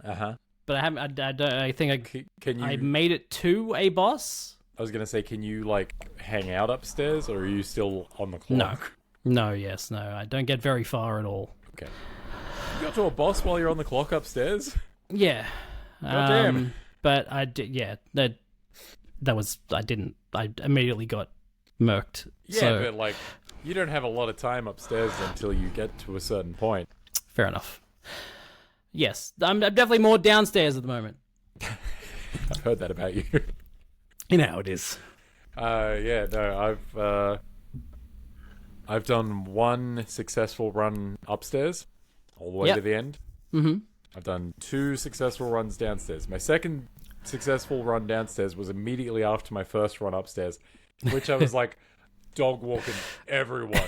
Uh-huh. But I haven't. I think I made it to a boss. I was gonna say, can you like hang out upstairs, or are you still on the clock? No. I don't get very far at all. Okay. You got to a boss while you're on the clock upstairs? Yeah. God damn. But I did. Yeah. That was. I didn't. I immediately got murked. Yeah, so, but like, you don't have a lot of time upstairs until you get to a certain point. Fair enough. Yes, I'm definitely more downstairs at the moment. I've heard that about you. You know how it is. Yeah, no, I've done one successful run upstairs, all the way to the end. Mm-hmm. I've done 2 successful runs downstairs. My second successful run downstairs was immediately after my first run upstairs, which I was like dog walking everyone.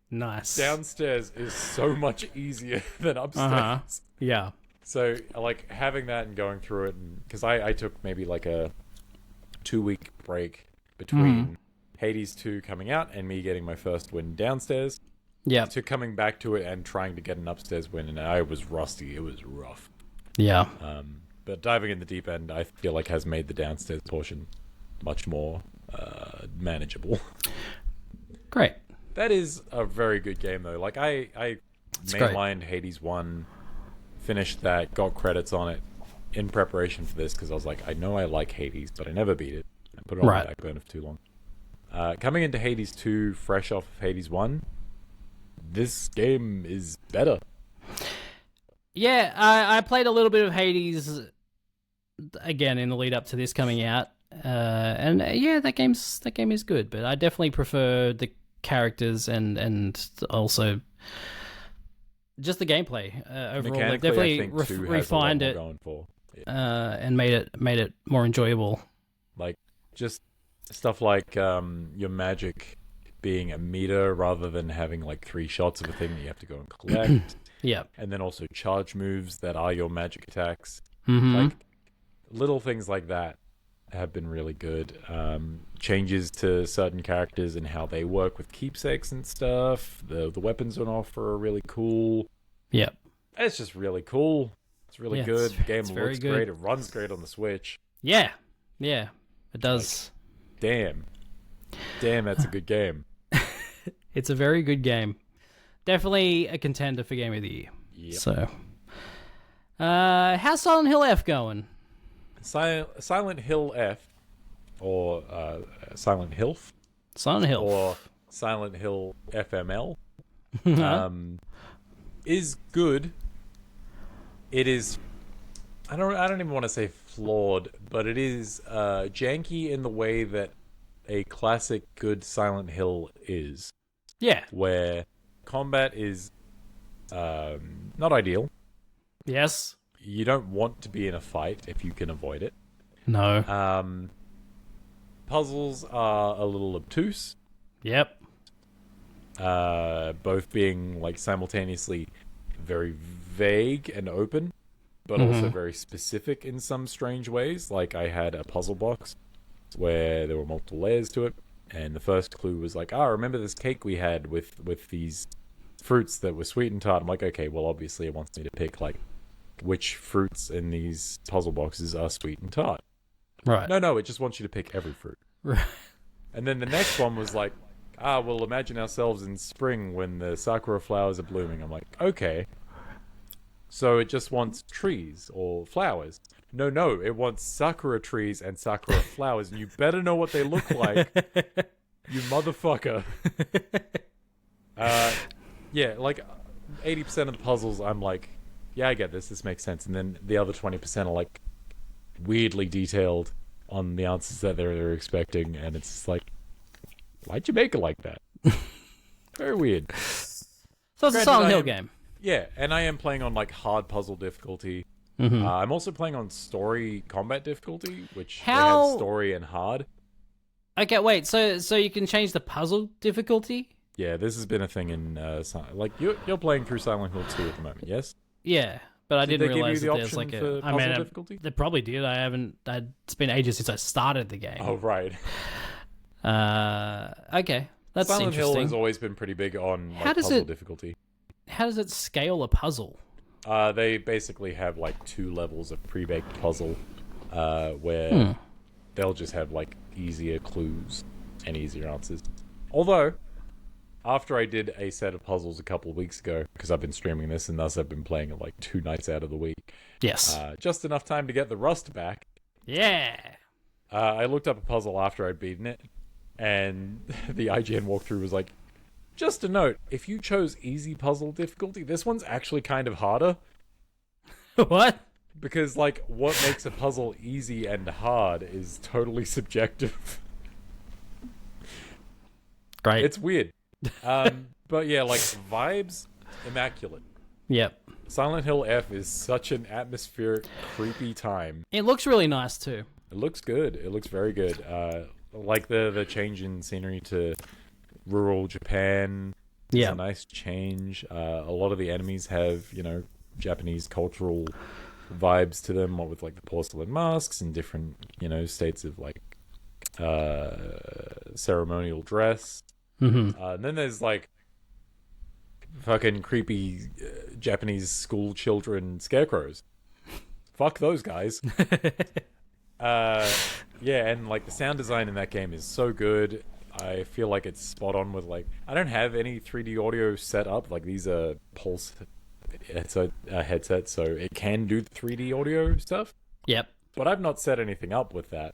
Nice. Downstairs is so much easier than upstairs. Uh-huh. Yeah. So, like, having that and going through it, because I took maybe like a 2-week break between Hades 2 coming out and me getting my first win downstairs. Yeah. To coming back to it and trying to get an upstairs win, and I was rusty. It was rough. Yeah. But diving in the deep end, I feel like has made the downstairs portion much more manageable. Great. That is a very good game, though. Like, I mainlined Hades 1, finished that, got credits on it in preparation for this, because I was like, I know I like Hades, but I never beat it. I put it on the back burner for too long. Coming into Hades 2, fresh off of Hades 1, this game is better. Yeah, I played a little bit of Hades again in the lead up to this coming out. And yeah, that game is good, but I definitely prefer the characters and also just the gameplay overall. They definitely refined it and made it more enjoyable. Like just stuff like your magic being a meter rather than having like 3 shots of a thing that you have to go and collect. Yeah, and then also charge moves that are your magic attacks. Mm-hmm. Like little things like that have been really good. Changes to certain characters and how they work with keepsakes and stuff. The weapons on offer are really cool. Yeah. It's just really cool. It's really good. The game looks good. great. It runs great on the Switch. Yeah. Yeah. It does. Like, damn, that's a good game. It's a very good game. Definitely a contender for Game of the Year. Yep. So, How's Silent Hill F going? Silent Hill F, or Silent Hilf, Silent Hill, or Silent Hill FML, is good. It is. I don't even want to say flawed, but it is janky in the way that a classic good Silent Hill is. Yeah. Where combat is not ideal. Yes. You don't want to be in a fight if you can avoid it. No. Puzzles are a little obtuse. Yep. Both being like simultaneously very vague and open, but also very specific in some strange ways. Like I had a puzzle box where there were multiple layers to it, and the first clue was like, remember this cake we had with these fruits that were sweet and tart. I'm like, okay, well obviously it wants me to pick like which fruits in these puzzle boxes are sweet and tart. Right. No, it just wants you to pick every fruit. Right. And then the next one was like, we'll imagine ourselves in spring when the sakura flowers are blooming. I'm like, okay. So it just wants trees or flowers. No, it wants sakura trees and sakura flowers, and you better know what they look like, you motherfucker. Yeah, like 80% of the puzzles, I'm like, yeah, I get this. This makes sense. And then the other 20% are like weirdly detailed on the answers that they're expecting, and it's just like, why'd you make it like that? Very weird. So it's a Silent Hill game. Yeah, and I am playing on like hard puzzle difficulty. I'm also playing on story combat difficulty, which they have story and hard. Okay, wait. So you can change the puzzle difficulty? Yeah, this has been a thing in like you're playing through Silent Hill 2 at the moment, yes? Yeah, but I didn't realize that there's like a puzzle difficulty? They probably did. I haven't. It's been ages since I started the game. Oh right. Okay, that's Silent interesting. Hill has always been pretty big on like, puzzle difficulty. How does it scale a puzzle? They basically have like 2 levels of pre-baked puzzle, where they'll just have like easier clues and easier answers. Although, after I did a set of puzzles a couple of weeks ago, because I've been streaming this and thus I've been playing it like 2 nights out of the week. Yes. Just enough time to get the rust back. Yeah. I looked up a puzzle after I'd beaten it, and the IGN walkthrough was like, just a note, if you chose easy puzzle difficulty, this one's actually kind of harder. What? Because, like, what makes a puzzle easy and hard is totally subjective. Great. It's weird. But yeah, like, vibes, immaculate. Yep. Silent Hill F is such an atmospheric, creepy time. It looks really nice, too. It looks good. It looks very good. Like, the change in scenery to rural Japan is a nice change. A lot of the enemies have, Japanese cultural vibes to them, what with like the porcelain masks and different, states of like ceremonial dress. And then there's like fucking creepy Japanese school children scarecrows. Fuck those guys. Yeah, and like the sound design in that game is so good. I feel like it's spot on with like, I don't have any 3D audio set up. Like these are Pulse headsets, so it can do the 3D audio stuff. Yep. But I've not set anything up with that.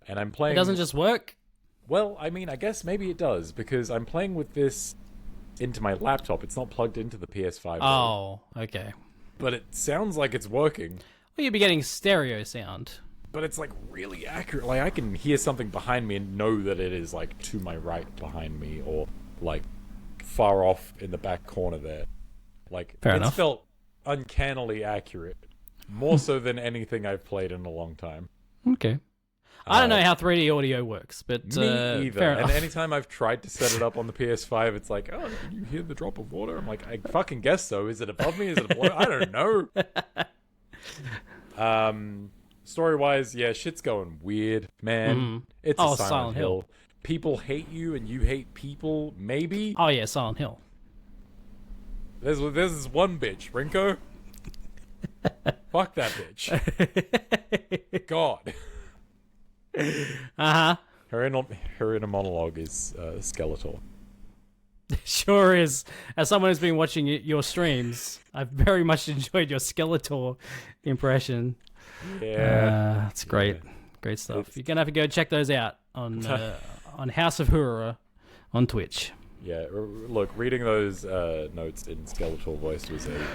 And I'm playing... It doesn't just work? Well, I mean, I guess maybe it does, because I'm playing with this into my laptop. It's not plugged into the PS5. Oh, okay. But it sounds like it's working. Well, you'd be getting stereo sound. But it's like really accurate. Like I can hear something behind me and know that it is like to my right behind me, or like far off in the back corner there. Like Fair it's enough. felt uncannily accurate, more so than anything I've played in a long time. Okay. I don't know how 3D audio works, but me either. fair enough. And anytime I've tried to set it up on the PS5, it's like, oh, can you hear the drop of water? I'm like, I fucking guess so. Is it above me? Is it below? I don't know. Story-wise, yeah, shit's going weird, man. It's a Silent Hill. People hate you and you hate people, maybe? Oh, yeah, Silent Hill. There's this one bitch, Rinko. Fuck that bitch. God. Uh-huh. Her inner monologue is Skeletor. Sure is. As someone who's been watching your streams, I've very much enjoyed your Skeletor impression. Yeah. It's great. Yeah. Great stuff. You're going to have to go check those out on House of Horror on Twitch. Yeah, look, reading those notes in Skeletor voice was a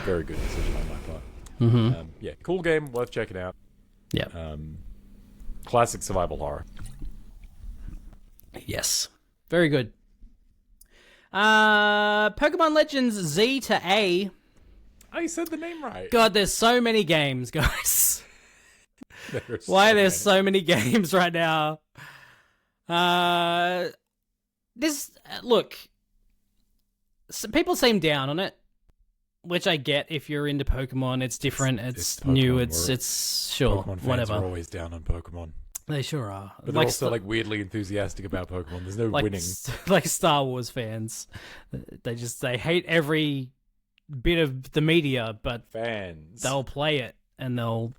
very good decision on my part. Mm-hmm. Yeah, cool game, worth checking out. Yeah. Classic survival horror. Yes. Very good. Pokemon Legends Z to A. I said the name right. God, there's so many games, guys. Why are there so many games right now? Look, people seem down on it, which I get. If you're into Pokemon, it's different. It's new. It's sure. Pokemon fans whatever. are always down on Pokemon. They sure are. But they're also weirdly enthusiastic about Pokemon. There's no winning. Like Star Wars fans, they hate every bit of the media, but fans, they'll play it and they'll.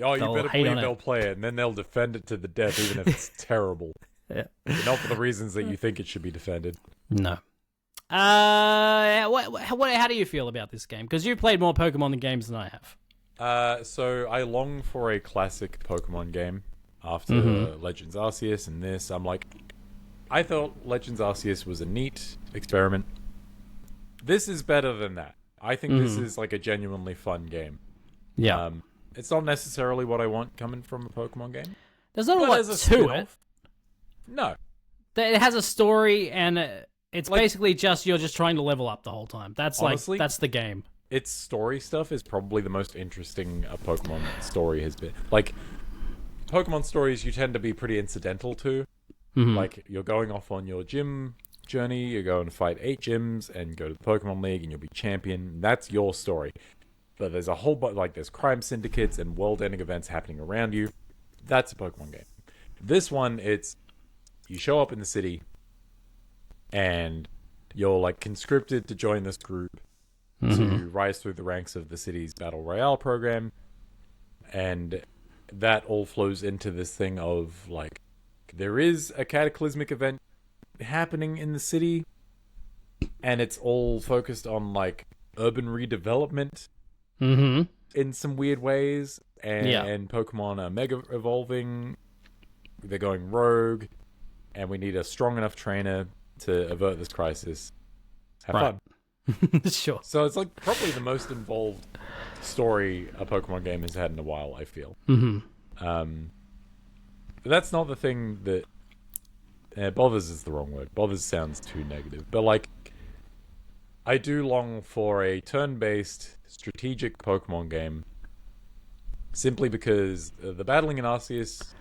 Oh, you better believe they'll play it, and then they'll defend it to the death, even if it's terrible. Yeah. But not for the reasons that you think it should be defended. No. How do you feel about this game? Because you've played more Pokemon than games than I have. So I long for a classic Pokemon game after Legends Arceus and this. I thought Legends Arceus was a neat experiment. This is better than that. I think this is like a genuinely fun game. Yeah. It's not necessarily what I want coming from a Pokemon game. There's not a lot to it. No. It has a story, and it's basically you're just trying to level up the whole time. That's honestly, that's the game. Its story stuff is probably the most interesting a Pokemon story has been. Like, Pokemon stories you tend to be pretty incidental to. Mm-hmm. Like, you're going off on your gym journey, you go and fight 8 gyms, and go to the Pokemon League, and you'll be champion. That's your story. But there's a whole bunch, there's crime syndicates and world-ending events happening around you. That's a Pokemon game. This one, you show up in the city, and you're, conscripted to join this group to rise through the ranks of the city's Battle Royale program. And that all flows into this thing of, there is a cataclysmic event happening in the city, and it's all focused on, urban redevelopment. In some weird ways, and Pokemon are mega evolving. They're going rogue, and we need a strong enough trainer to avert this crisis. Have fun. Sure. So it's probably the most involved story a Pokemon game has had in a while, I feel. But that's not the thing that bothers is the wrong word. Bothers sounds too negative, but I do long for a turn-based strategic Pokemon game, simply because the battling in Arceus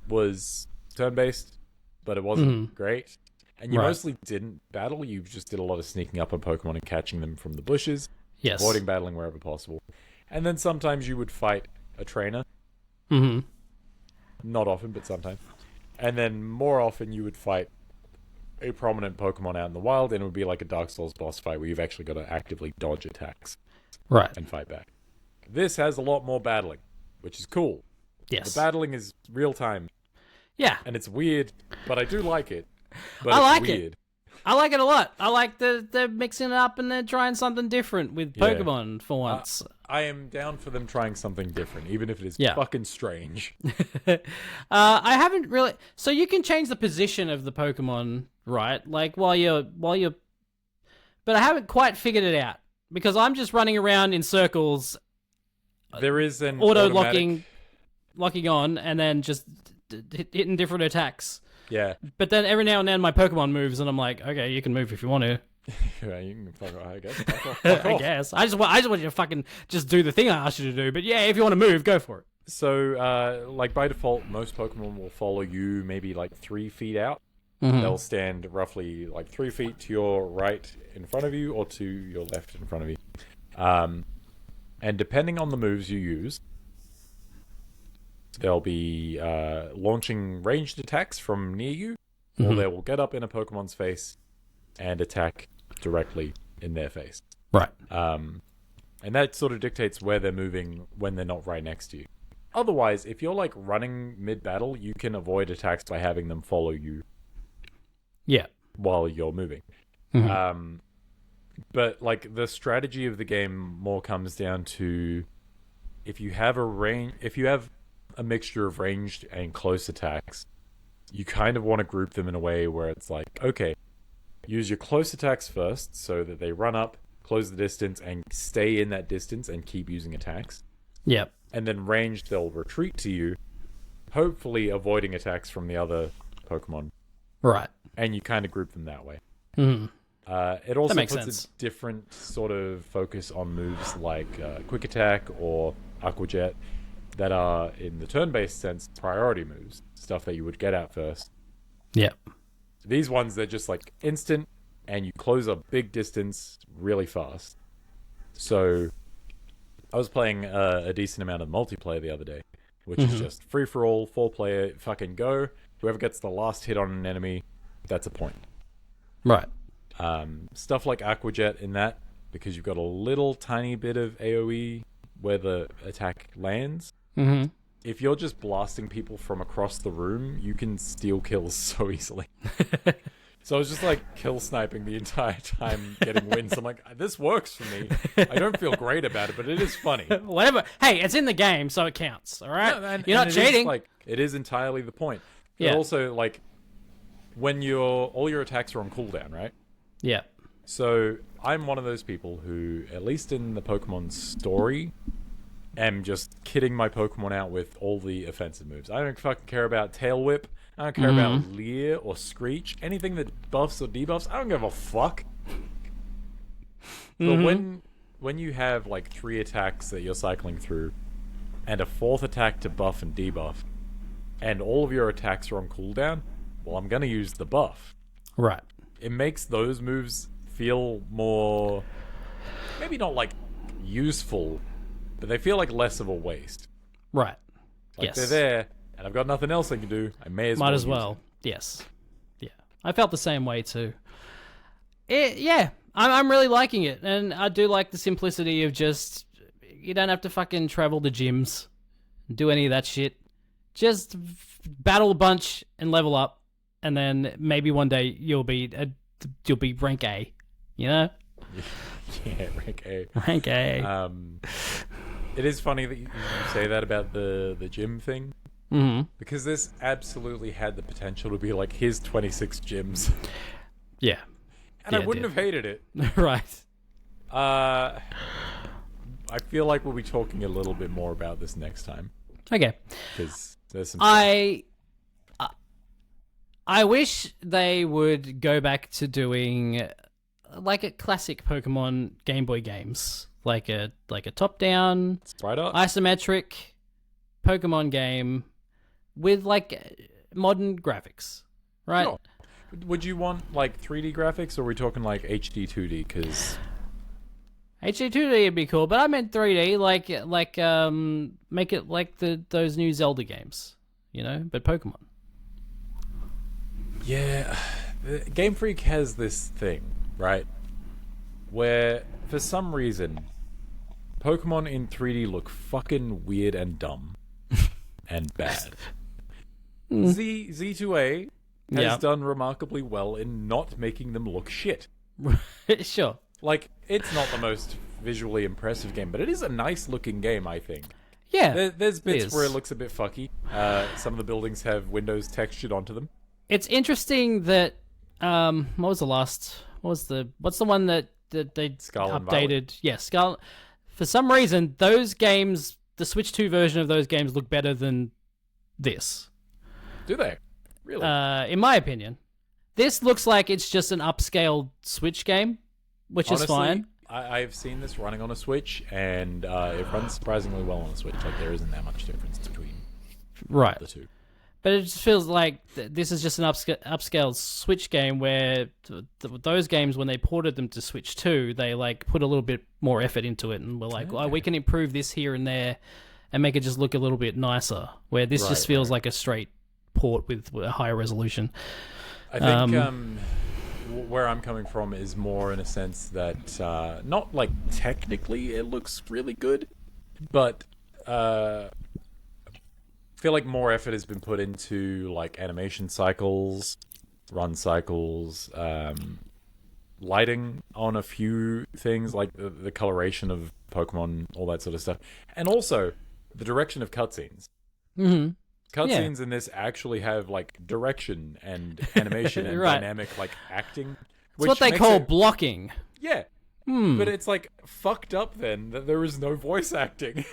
was turn-based, but it wasn't great. And you mostly didn't battle, you just did a lot of sneaking up on Pokemon and catching them from the bushes, avoiding battling wherever possible. And then sometimes you would fight a trainer. Not often, but sometimes. And then more often you would fight a prominent Pokemon out in the wild, and it would be like a Dark Souls boss fight where you've actually got to actively dodge attacks. And fight back. This has a lot more battling, which is cool. Yes. The battling is real time. Yeah. And it's weird, but I do like it. But I like weird. it. I like it a lot. I like they're mixing it up and they're trying something different with Pokemon for once. I am down for them trying something different, even if it is fucking strange. I haven't really. So you can change the position of the Pokemon, right? While you're. But I haven't quite figured it out because I'm just running around in circles. There is an locking on, and then just hitting different attacks. Yeah. But then every now and then my Pokemon moves, and I'm like, okay, you can move if you want to. Yeah, you can fuck off, I guess. I guess. I just want you to fucking just do the thing I asked you to do. But yeah, if you want to move, go for it. So, by default, most Pokemon will follow you maybe 3 feet out. They'll stand roughly 3 feet to your right in front of you or to your left in front of you. And depending on the moves you use, they'll be launching ranged attacks from near you, or they will get up in a Pokemon's face and attack directly in their face. Right. And that sort of dictates where they're moving when they're not right next to you. Otherwise, if you're running mid-battle, you can avoid attacks by having them follow you. Yeah. While you're moving. But like the strategy of the game more comes down to if you have a mixture of ranged and close attacks, you kind of want to group them in a way where it's like, okay, use your close attacks first so that they run up, close the distance, and stay in that distance and keep using attacks. Yep. And then ranged, they'll retreat to you, hopefully avoiding attacks from the other Pokemon. Right. And you kind of group them that way. Mm-hmm. It also puts sense. a different sort of focus on moves like Quick Attack or Aqua Jet that are, in the turn-based sense, priority moves. Stuff that you would get at first. Yep. These ones, they're just like instant, and you close a big distance really fast. So, I was playing a decent amount of multiplayer the other day, which is just free-for-all, 4-player, fucking go. Whoever gets the last hit on an enemy, that's a point. Right. Stuff like Aqua Jet in that, because you've got a little tiny bit of AoE where the attack lands. Mm-hmm. If you're just blasting people from across the room, you can steal kills so easily. So I was just like kill sniping the entire time, getting wins. I'm like, this works for me. I don't feel great about it, but it is funny. Whatever. Hey, it's in the game, so it counts. All right. Yeah, You're not cheating. It is entirely the point. But Yeah. also, like, when all your attacks are on cooldown, right? Yeah. So I'm one of those people who, at least in the Pokemon story, am just kidding my Pokemon out with all the offensive moves. I don't fucking care about Tail Whip. I don't care about Leer or Screech. Anything that buffs or debuffs, I don't give a fuck. But when you have like 3 attacks that you're cycling through, and a 4th attack to buff and debuff, and all of your attacks are on cooldown, well, I'm gonna use the buff. Right. It makes those moves feel more, maybe not like useful, but they feel like less of a waste. Right. Like yes. they're there, and I've got nothing else I can do. I may as well. Might as use well. it. Yes. Yeah. I felt the same way too. Yeah. I'm really liking it, and I do like the simplicity of just you don't have to fucking travel to gyms, do any of that shit. Just battle a bunch and level up, and then maybe one day you'll be rank A, you know? Yeah, rank A. Rank A. It is funny that you say that about the gym thing, because this absolutely had the potential to be like, here's 26 gyms. Yeah. And I wouldn't have hated it. Right. I feel like we'll be talking a little bit more about this next time. Okay. Because there's some... I wish they would go back to doing like a classic Pokemon Game Boy games, like a top-down, isometric Pokemon game with like modern graphics, right? Sure. Would you want like 3D graphics, or are we talking like HD 2D? Because HD 2D would be cool, but I meant 3D, like make it like those new Zelda games, you know, but Pokemon. Yeah, Game Freak has this thing, right, where for some reason Pokemon in 3D look fucking weird and dumb and bad. Z2A has done remarkably well in not making them look shit. Sure. Like, it's not the most visually impressive game, but it is a nice looking game, I think. Yeah. There's bits where it looks a bit fucky. Some of the buildings have windows textured onto them. It's interesting that what's the one that they Scarlet updated? Yeah, Scarlet. For some reason, those games, the Switch 2 version of those games, look better than this. Do they? Really? In my opinion, this looks like it's just an upscaled Switch game, which is fine. I've seen this running on a Switch, and it runs surprisingly well on a Switch. Like, there isn't that much difference between the two. But it just feels like this is just an upscaled Switch game where those games, when they ported them to Switch 2, they like put a little bit more effort into it and were like, oh, we can improve this here and there and make it just look a little bit nicer, where this just feels like a straight port with a higher resolution. I think where I'm coming from is more in a sense that not like technically it looks really good, but I feel like more effort has been put into like animation cycles, run cycles, lighting on a few things, like the coloration of Pokemon, all that sort of stuff, and also the direction of cutscenes. Mm-hmm. Cutscenes in this actually have like direction and animation and Right. dynamic like acting. It's what they call blocking. Yeah. But it's like fucked up then that there is no voice acting.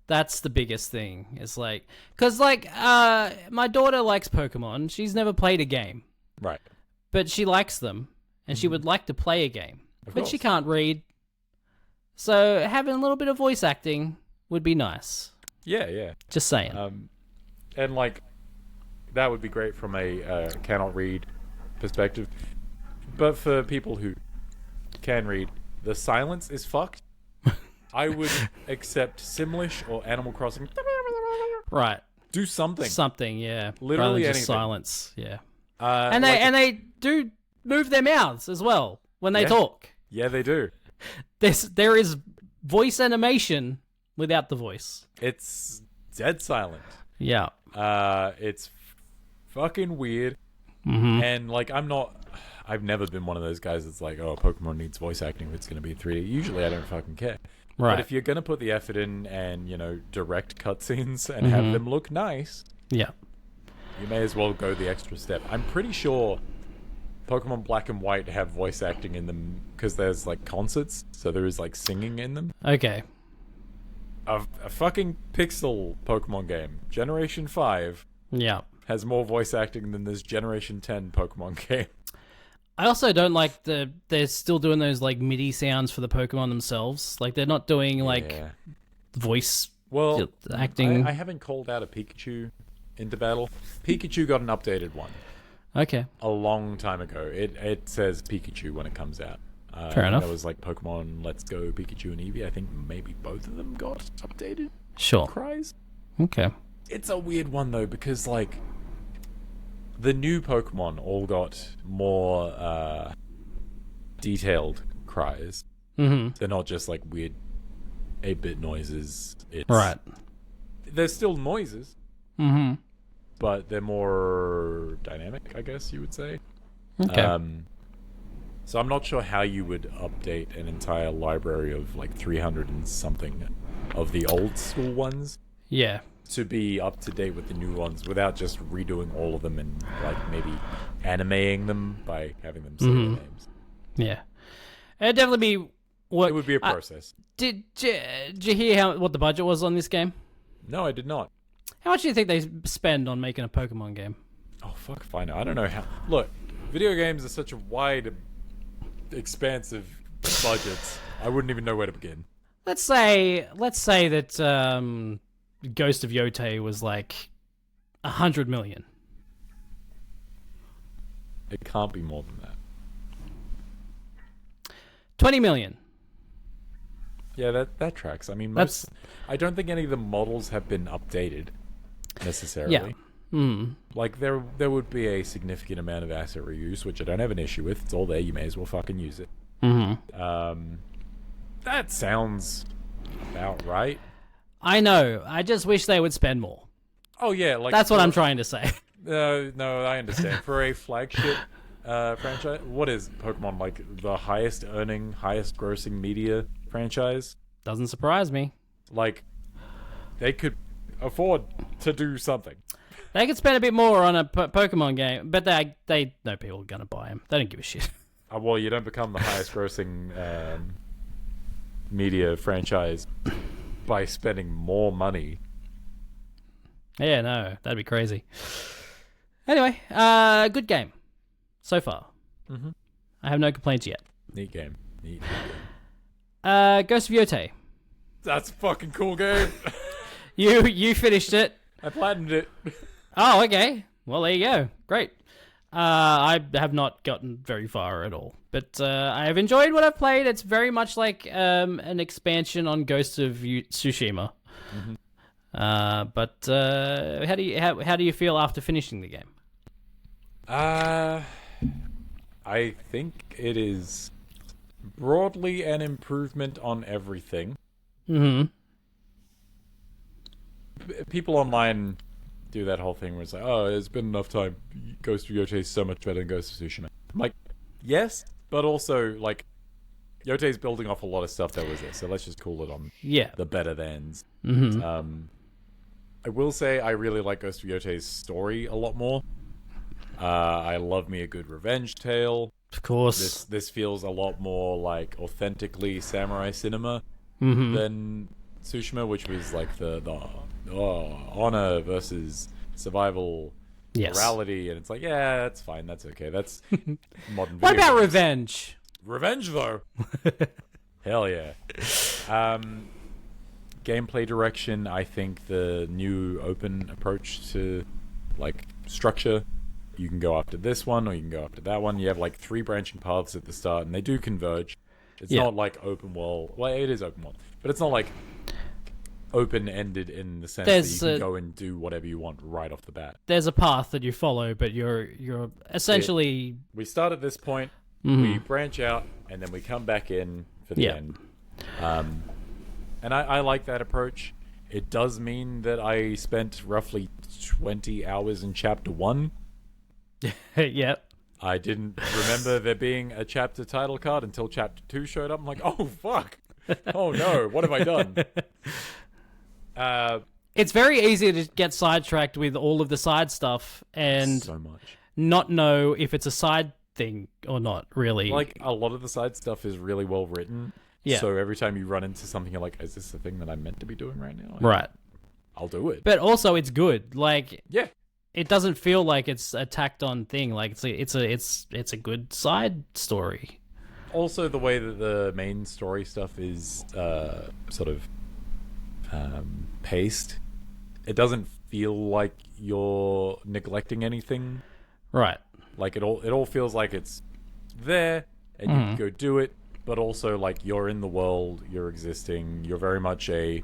That's the biggest thing. It's like, because like, my daughter likes Pokemon. She's never played a game. Right. But she likes them, and she would like to play a game. But she can't read. So having a little bit of voice acting would be nice. Yeah, yeah. Just saying. And like, that would be great from a cannot read perspective. But for people who can read, the silence is fucked. I would accept Simlish or Animal Crossing. Right. Do something. Something, yeah. Literally just anything. Silence, yeah. And they do move their mouths as well when they talk. Yeah, they do. There is voice animation without the voice. It's dead silent. Yeah. It's fucking weird. And like, I've never been one of those guys that's like, oh, Pokemon needs voice acting if it's going to be 3D. Usually I don't fucking care. Right. But if you're going to put the effort in and, direct cutscenes and have them look nice, yeah, you may as well go the extra step. I'm pretty sure Pokemon Black and White have voice acting in them because there's like concerts, so there is like singing in them. Okay. A fucking pixel Pokemon game, Generation 5, yeah, has more voice acting than this Generation 10 Pokemon game. I also don't like they're still doing those like MIDI sounds for the Pokemon themselves. Like they're not doing like voice acting. I haven't called out a Pikachu into battle. Pikachu got an updated one. Okay. A long time ago. It says Pikachu when it comes out. Fair enough. That was like Pokemon Let's Go Pikachu and Eevee. I think maybe both of them got updated. Sure. Cries. Okay. It's a weird one though because like the new Pokemon all got more detailed cries. Mm-hmm. They're not just like weird 8-bit noises. It's, right. They're still noises. Mm-hmm. But they're more dynamic, I guess you would say. Okay. So I'm not sure how you would update an entire library of like 300 and something of the old school ones. Yeah. To be up to date with the new ones without just redoing all of them and like maybe animating them by having them say their names. Yeah. It'd definitely be what it would be a process. Did you hear what the budget was on this game? No, I did not. How much do you think they spend on making a Pokemon game? Oh fuck if I know. I don't know how. Look, video games are such a wide, expansive budgets. I wouldn't even know where to begin. Let's say that Ghost of Yotei was like 100 million. It can't be more than that. 20 million. Yeah, that tracks. I mean, I don't think any of the models have been updated necessarily. Yeah. Like there would be a significant amount of asset reuse, which I don't have an issue with. It's all there. You may as well fucking use it. That sounds about right. I know. I just wish they would spend more. Oh yeah, like that's what I'm trying to say. No, I understand. For a flagship franchise, what is Pokemon like the highest earning, highest grossing media franchise? Doesn't surprise me. Like they could afford to do something. They could spend a bit more on a Pokemon game, but they know people are gonna buy them. They don't give a shit. Well, you don't become the highest grossing media franchise by spending more money. Yeah, no, that'd be crazy. Anyway, good game so far. I have no complaints yet. Neat game. Ghost of Yotei. That's a fucking cool game. You finished it. I platinumed it. Oh, okay. Well, there you go. Great. I have not gotten very far at all, but I have enjoyed what I've played. It's very much like an expansion on Ghost of Tsushima. But how do you feel after finishing the game? I think it is broadly an improvement on everything. People online do that whole thing where it's like, oh, it's been enough time. Ghost of Yotei is so much better than Ghost of Tsushima. I'm like, yes, But also, like, Yotei's building off a lot of stuff that was there, so let's just call it on the better thans. I will say I really like Ghost of Yotei's story a lot more. I love me a good revenge tale. Of course. This feels a lot more like authentically samurai cinema than Tsushima, which was like the honor versus survival morality, and it's like, yeah, that's fine, that's okay, that's modern. What about revenge? Revenge, though. Hell yeah. Gameplay direction, I think the new open approach to like structure, you can go after this one or you can go after that one. You have like 3 branching paths at the start and they do converge. It's not like open world. Well, it is open world, but it's not like open-ended in the sense that you can go and do whatever you want right off the bat. There's a path that you follow, but you're essentially... We start at this point, we branch out, and then we come back in for the end. And I like that approach. It does mean that I spent roughly 20 hours in Chapter 1. Yep. I didn't remember there being a chapter title card until Chapter 2 showed up. I'm like, oh, fuck. Oh, no. What have I done? It's very easy to get sidetracked with all of the side stuff and so much. Not know if it's a side thing or not, really. Like, a lot of the side stuff is really well written. Yeah. So every time you run into something, you're like, is this the thing that I'm meant to be doing right now? Right. I'll do it. But also, it's good. Like, yeah, it doesn't feel like it's a tacked on thing. Like, it's a good side story. Also, the way that the main story stuff is sort of paced, it doesn't feel like you're neglecting anything. Right. Like, it all feels like it's there, and you can go do it. But also, like, you're in the world, you're existing, you're very much a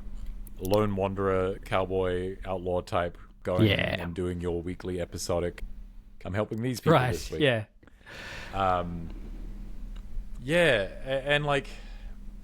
lone wanderer, cowboy, outlaw type, going and doing your weekly episodic, I'm helping these people this week. Yeah. And like,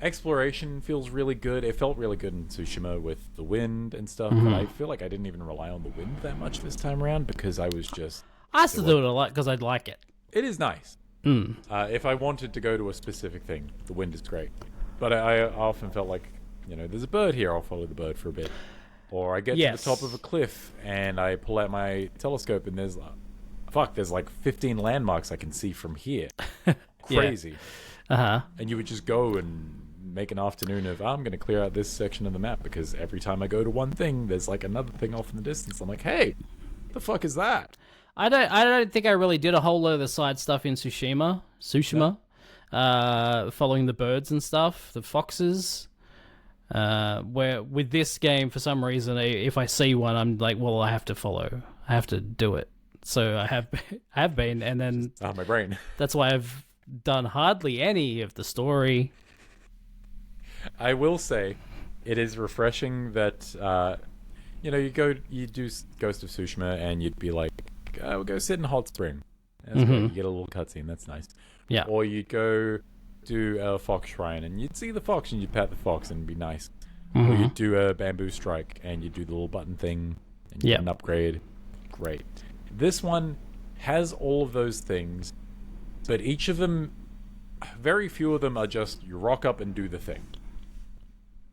exploration feels really good. It felt really good in Tsushima with the wind and stuff, but I feel like I didn't even rely on the wind that much this time around because I was just... I still do it a lot because I'd like it. It is nice. If I wanted to go to a specific thing, the wind is great. But I often felt like, you know, there's a bird here, I'll follow the bird for a bit. Or I get to the top of a cliff and I pull out my telescope and there's like 15 landmarks I can see from here. Crazy. And you would just go and make an afternoon of, I'm going to clear out this section of the map because every time I go to one thing, there's like another thing off in the distance. I'm like, hey, the fuck is that? I don't think I really did a whole lot of the side stuff in Tsushima, following the birds and stuff, the foxes. Where with this game, for some reason, if I see one, I'm like, well, I have to follow. I have to do it. So I have been, and then my brain. That's why I've done hardly any of the story. I will say, it is refreshing that you do Ghost of Tsushima, and you'd be like, we'll go sit in a hot spring. That's great. You get a little cutscene. That's nice. Yeah. Or you'd go do a fox shrine, and you'd see the fox, and you'd pat the fox, and be nice. Or you'd do a bamboo strike, and you'd do the little button thing, and you get an upgrade. Great. This one has all of those things, but each of them, very few of them are just you rock up and do the thing.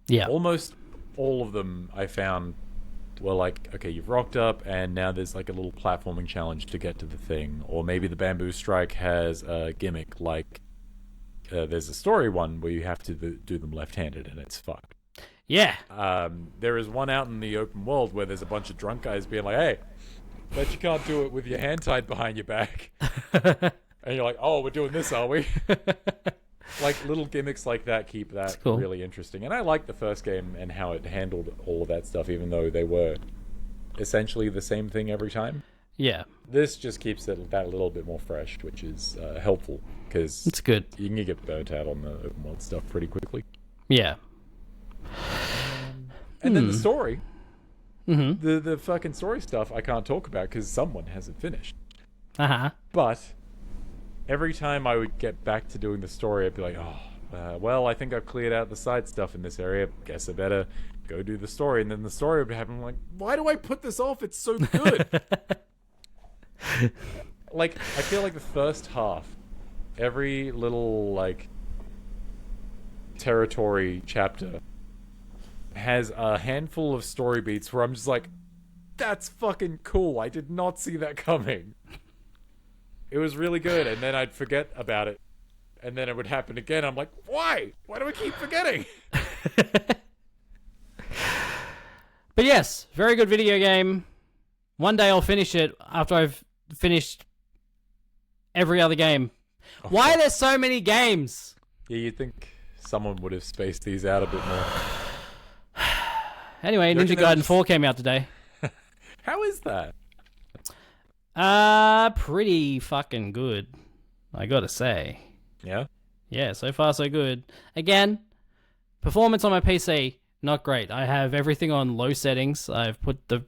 Yeah. Almost all of them I found were like, okay, you've rocked up and now there's like a little platforming challenge to get to the thing. Or maybe the bamboo strike has a gimmick like there's a story one where you have to do them left-handed and it's fucked. Yeah. There is one out in the open world where there's a bunch of drunk guys being like, hey, bet you can't do it with your hand tied behind your back. And you're like, oh, we're doing this, are we? Like, little gimmicks like that keep that really interesting. And I like the first game and how it handled all of that stuff, even though they were essentially the same thing every time. Yeah. This just keeps that a little bit more fresh, which is helpful, because it's good. You can get burnt out on the open world stuff pretty quickly. Yeah. And then the story. The fucking story stuff I can't talk about because someone hasn't finished. But every time I would get back to doing the story, I'd be like, well, I think I've cleared out the side stuff in this area. Guess I better go do the story. And then the story would happen. I'm like, why do I put this off? It's so good. Like, I feel like the first half every little like territory chapter has a handful of story beats where I'm just like, that's fucking cool. I did not see that coming. It was really good, and then I'd forget about it, and then it would happen again. I'm like, why? Why do I keep forgetting? But yes, very good video game. One day I'll finish it after I've finished every other game. Oh, why are there so many games? Yeah, you'd think someone would have spaced these out a bit more. Anyway, Ninja Gaiden 4 came out today. How is that? Pretty fucking good, I gotta say. Yeah? Yeah, so far so good. Again, performance on my PC, not great. I have everything on low settings. I've put the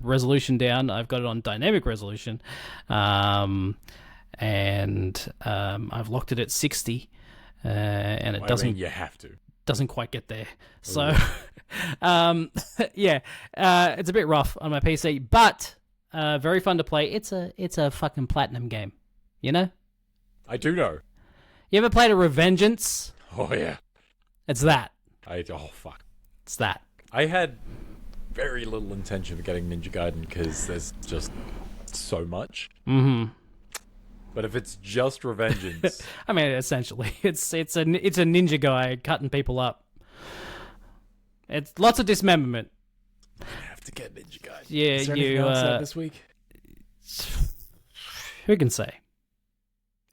resolution down. I've got it on dynamic resolution. And I've locked it at 60. And it doesn't... I mean, you have to. Doesn't quite get there. So, yeah, it's a bit rough on my PC, but very fun to play. It's a fucking platinum game, you know? I do know. You ever played a Revengeance? Oh, yeah. It's that. Oh, fuck. It's that. I had very little intention of getting Ninja Gaiden because there's just so much. Mm-hmm. But if it's just Revengeance... I mean, essentially, it's a ninja guy cutting people up. It's lots of dismemberment. I have to get Ninja Gaiden. Yeah, is there anything else out this week? Who can say?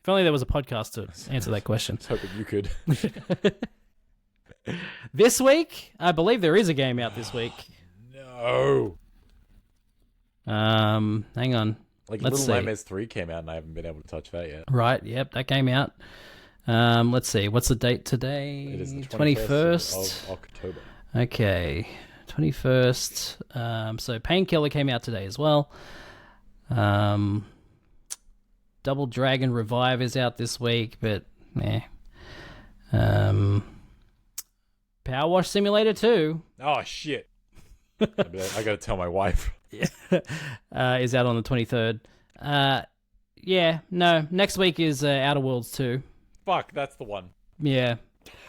If only there was a podcast to answer that question. I was hoping you could. This week, I believe there is a game out this week. No. Hang on. Like Let's Little see. Nightmares 3 came out and I haven't been able to touch that yet. Right, yep, that came out. Let's see, what's the date today? It is the 21st of October. Okay, 21st. So Painkiller came out today as well. Double Dragon Revive is out this week, but Power Wash Simulator 2. Oh, shit. I gotta tell my wife. Is out on the 23rd. Yeah, no. Next week is Outer Worlds 2. Fuck, that's the one. Yeah,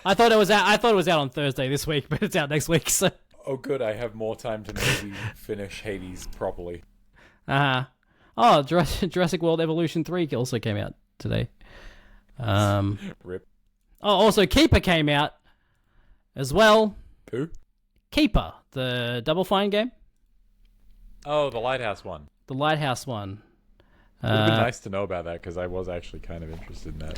I thought it was out on Thursday this week, but it's out next week. So. Oh, good. I have more time to maybe finish Hades properly. Oh, Jurassic World Evolution 3 also came out today. Rip. Oh, also Keeper came out as well. Who? Keeper, the Double Fine game. Oh, the Lighthouse one. The Lighthouse one. It would have been nice to know about that because I was actually kind of interested in that.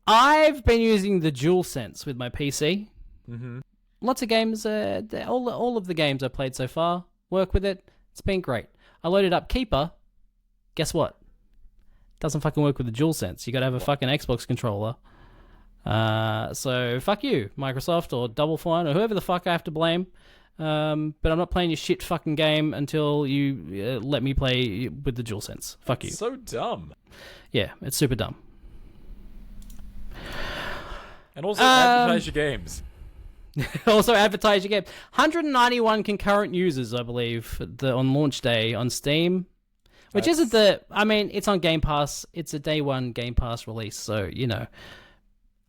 I've been using the DualSense with my PC. Mm-hmm. Lots of games, all of the games I've played so far work with it. It's been great. I loaded up Keeper. Guess what? Doesn't fucking work with the DualSense. You got to have a fucking Xbox controller. So fuck you, Microsoft or Double Fine or whoever the fuck I have to blame. But I'm not playing your shit fucking game until you let me play with the DualSense. Fuck you. So dumb. Yeah, it's super dumb. And also advertise your games. Also advertise your game. 191 concurrent users, I believe, on launch day on Steam. Which isn't it's on Game Pass. It's a day one Game Pass release, so, you know,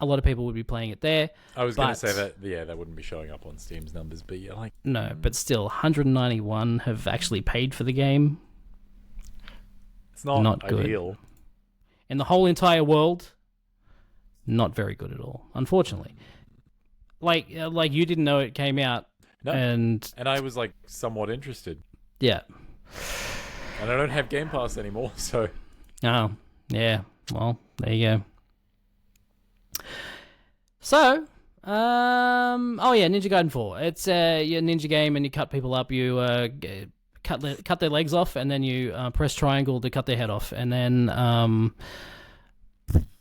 a lot of people would be playing it there. I was going to say that, that wouldn't be showing up on Steam's numbers, but yeah, like... No, but still, 191 have actually paid for the game. It's not ideal. Good. In the whole entire world, not very good at all, unfortunately. Like you didn't know it came out. No. And I was, like, somewhat interested. Yeah. And I don't have Game Pass anymore, so... Oh, yeah. Well, there you go. So, Ninja Gaiden 4. It's a ninja game and you cut people up. You cut their legs off and then you press triangle to cut their head off. And then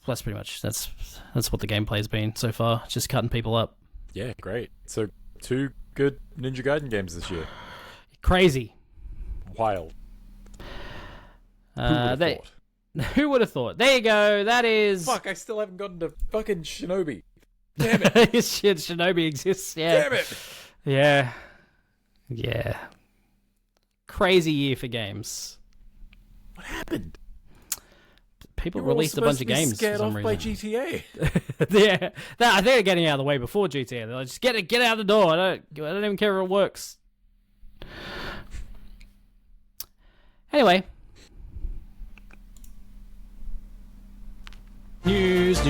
that's pretty much, that's what the gameplay's been so far. Just cutting people up. Yeah, great. So, 2 good Ninja Gaiden games this year. Crazy. Wild. Who would have thought? Who would have thought? There you go. That is... Fuck, I still haven't gotten to fucking Shinobi. Damn it. Shit, Shinobi exists. Yeah. Damn it. Yeah. Yeah. Crazy year for games. What happened? people You're all released a bunch supposed of to be games for scared some off by reason. GTA. Yeah, I think they're getting out of the way before GTA. They're like, just get out the door. I don't even care if it works. Anyway. News.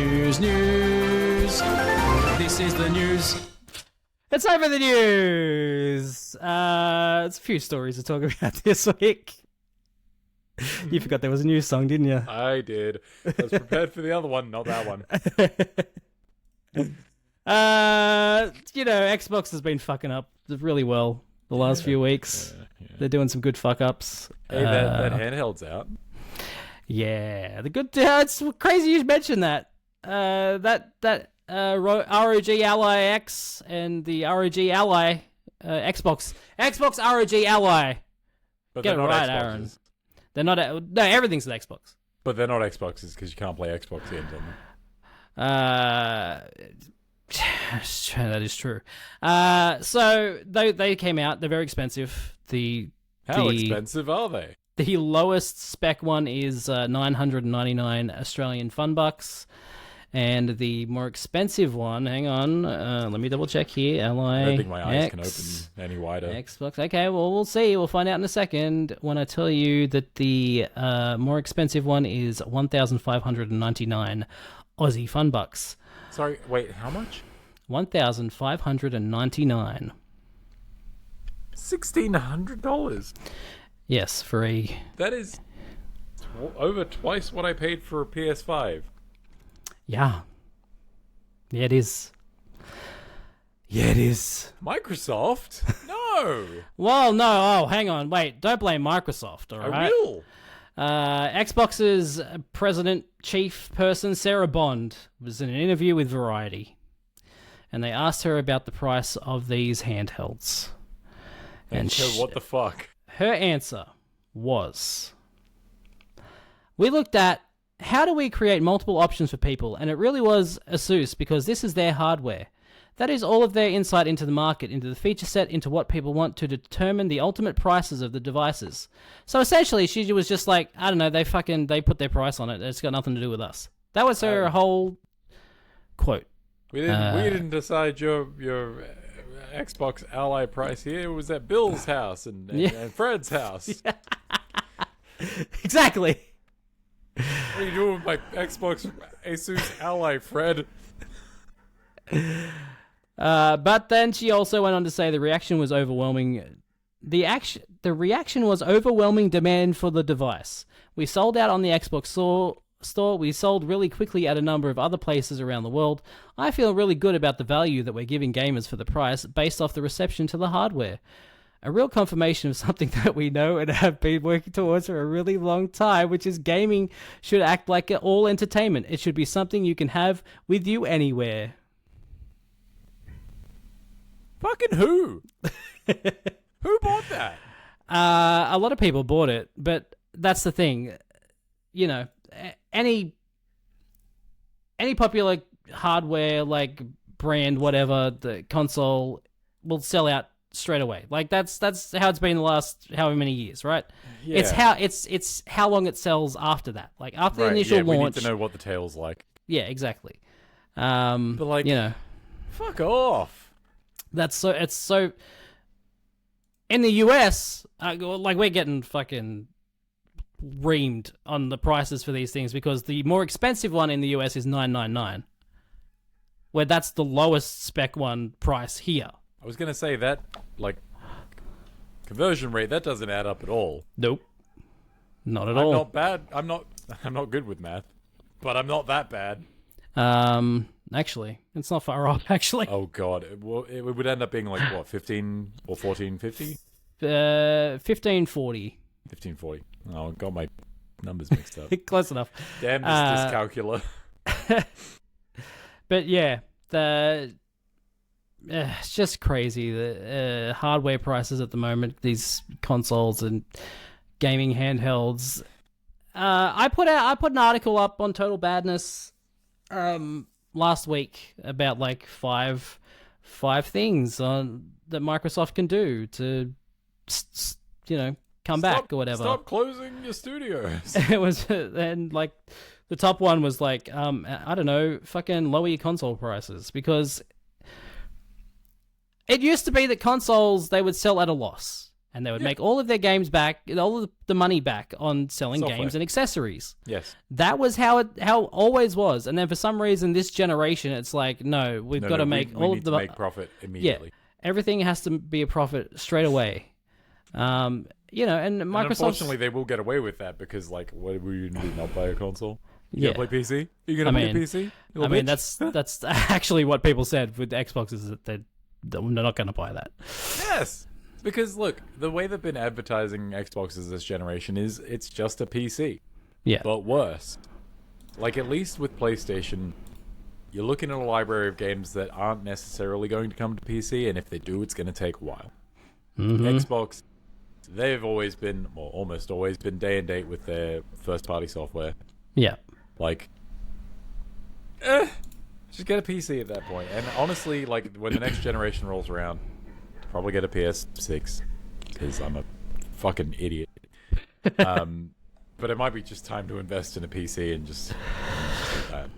This is the news. It's time for the news. It's a few stories to talk about this week. You forgot there was a news song, didn't you? I did. I was prepared for the other one, not that one. Xbox has been fucking up really well the last few weeks. Yeah. They're doing some good fuck ups. Hey, that handheld's out. Yeah, the good. It's crazy you mentioned that. ROG Ally X and the ROG Ally Xbox ROG Ally. But Get it right, Xboxes. Aaron. They're not. No, everything's an Xbox. But they're not Xboxes because you can't play Xbox games on them. That is true. So they came out. They're very expensive. How expensive are they? The lowest spec one is 999 Australian fun bucks, and the more expensive one. Hang on, let me double check here. Ally. I don't think my eyes can open any wider. Xbox. Okay, well we'll see. We'll find out in a second when I tell you that the more expensive one is 1,599 Aussie fun bucks. Sorry, wait, how much? 1,599. $1,600. Yes, for a... That is over twice what I paid for a PS5. Yeah. Yeah, it is. Yeah, it is. Microsoft? No! Well, no. Oh, hang on. Wait, don't blame Microsoft, all right? I will. Xbox's president, chief person, Sarah Bond, was in an interview with Variety. And they asked her about the price of these handhelds. And what the fuck? Her answer was, we looked at how do we create multiple options for people, and it really was ASUS because this is their hardware. That is all of their insight into the market, into the feature set, into what people want to determine the ultimate prices of the devices. So essentially, she was just like, I don't know, they put their price on it. It's got nothing to do with us. That was her whole quote. We didn't decide your Xbox Ally price here. It was at Bill's house and Fred's house. Yeah. Exactly. What are you doing with my Xbox Asus Ally, Fred? But then she also went on to say the reaction was overwhelming. The reaction was overwhelming demand for the device. We sold out on the Xbox store. We sold really quickly at a number of other places around the world. I feel really good about the value that we're giving gamers for the price based off the reception to the hardware. A real confirmation of something that we know and have been working towards for a really long time, which is gaming should act like all entertainment. It should be something you can have with you anywhere. Fucking who? Who bought that? A lot of people bought it, but that's the thing. You know, any popular hardware, like brand, whatever, the console will sell out straight away. Like that's how it's been the last however many years, right? Yeah. It's how long it sells after that. Like after the initial launch. We need to know what the tail's like. Yeah, exactly. But like, you know, fuck off. It's so in the US, like we're getting fucking reamed on the prices for these things because the more expensive one in the US is $999, where that's the lowest spec one price here. I was gonna say that, like, conversion rate, that doesn't add up at all. Nope, not at all. I'm not bad. I'm not good with math, but I'm not that bad. Actually, it's not far off. Actually. Oh god, it would end up being like what, 15 or 1450? 1540. 1540. Oh, got my numbers mixed up. Close enough. Damn this dyscalculia. But yeah, it's just crazy. The hardware prices at the moment, these consoles and gaming handhelds. I put an article up on Total Badness last week about like five things that Microsoft can do to come back or whatever. Stop closing your studios. It was, and like The top one was like, I don't know, fucking lower your console prices, because it used to be that consoles, they would sell at a loss. And they would make all of their games back, all of the money back on selling games and accessories. Yes. That was how it always was. And then for some reason, this generation, it's like, no, we've got to make all of the make profit immediately. Yeah, everything has to be a profit straight away. And Microsoft. Unfortunately, they will get away with that because, like, what will you do? Not buy a console? You gonna play PC? You gonna play PC? That's actually what people said with Xbox, is that they're not going to buy that. Yes. Because, look, the way they've been advertising Xboxes this generation is it's just a PC. Yeah. But worse. Like, at least with PlayStation, you're looking at a library of games that aren't necessarily going to come to PC, and if they do, it's going to take a while. Xbox, they've always been, well, almost always been day and date with their first-party software. Yeah. Like, just get a PC at that point. And honestly, like, when the next generation rolls around, probably get a PS6 because I'm a fucking idiot. But it might be just time to invest in a PC and just that.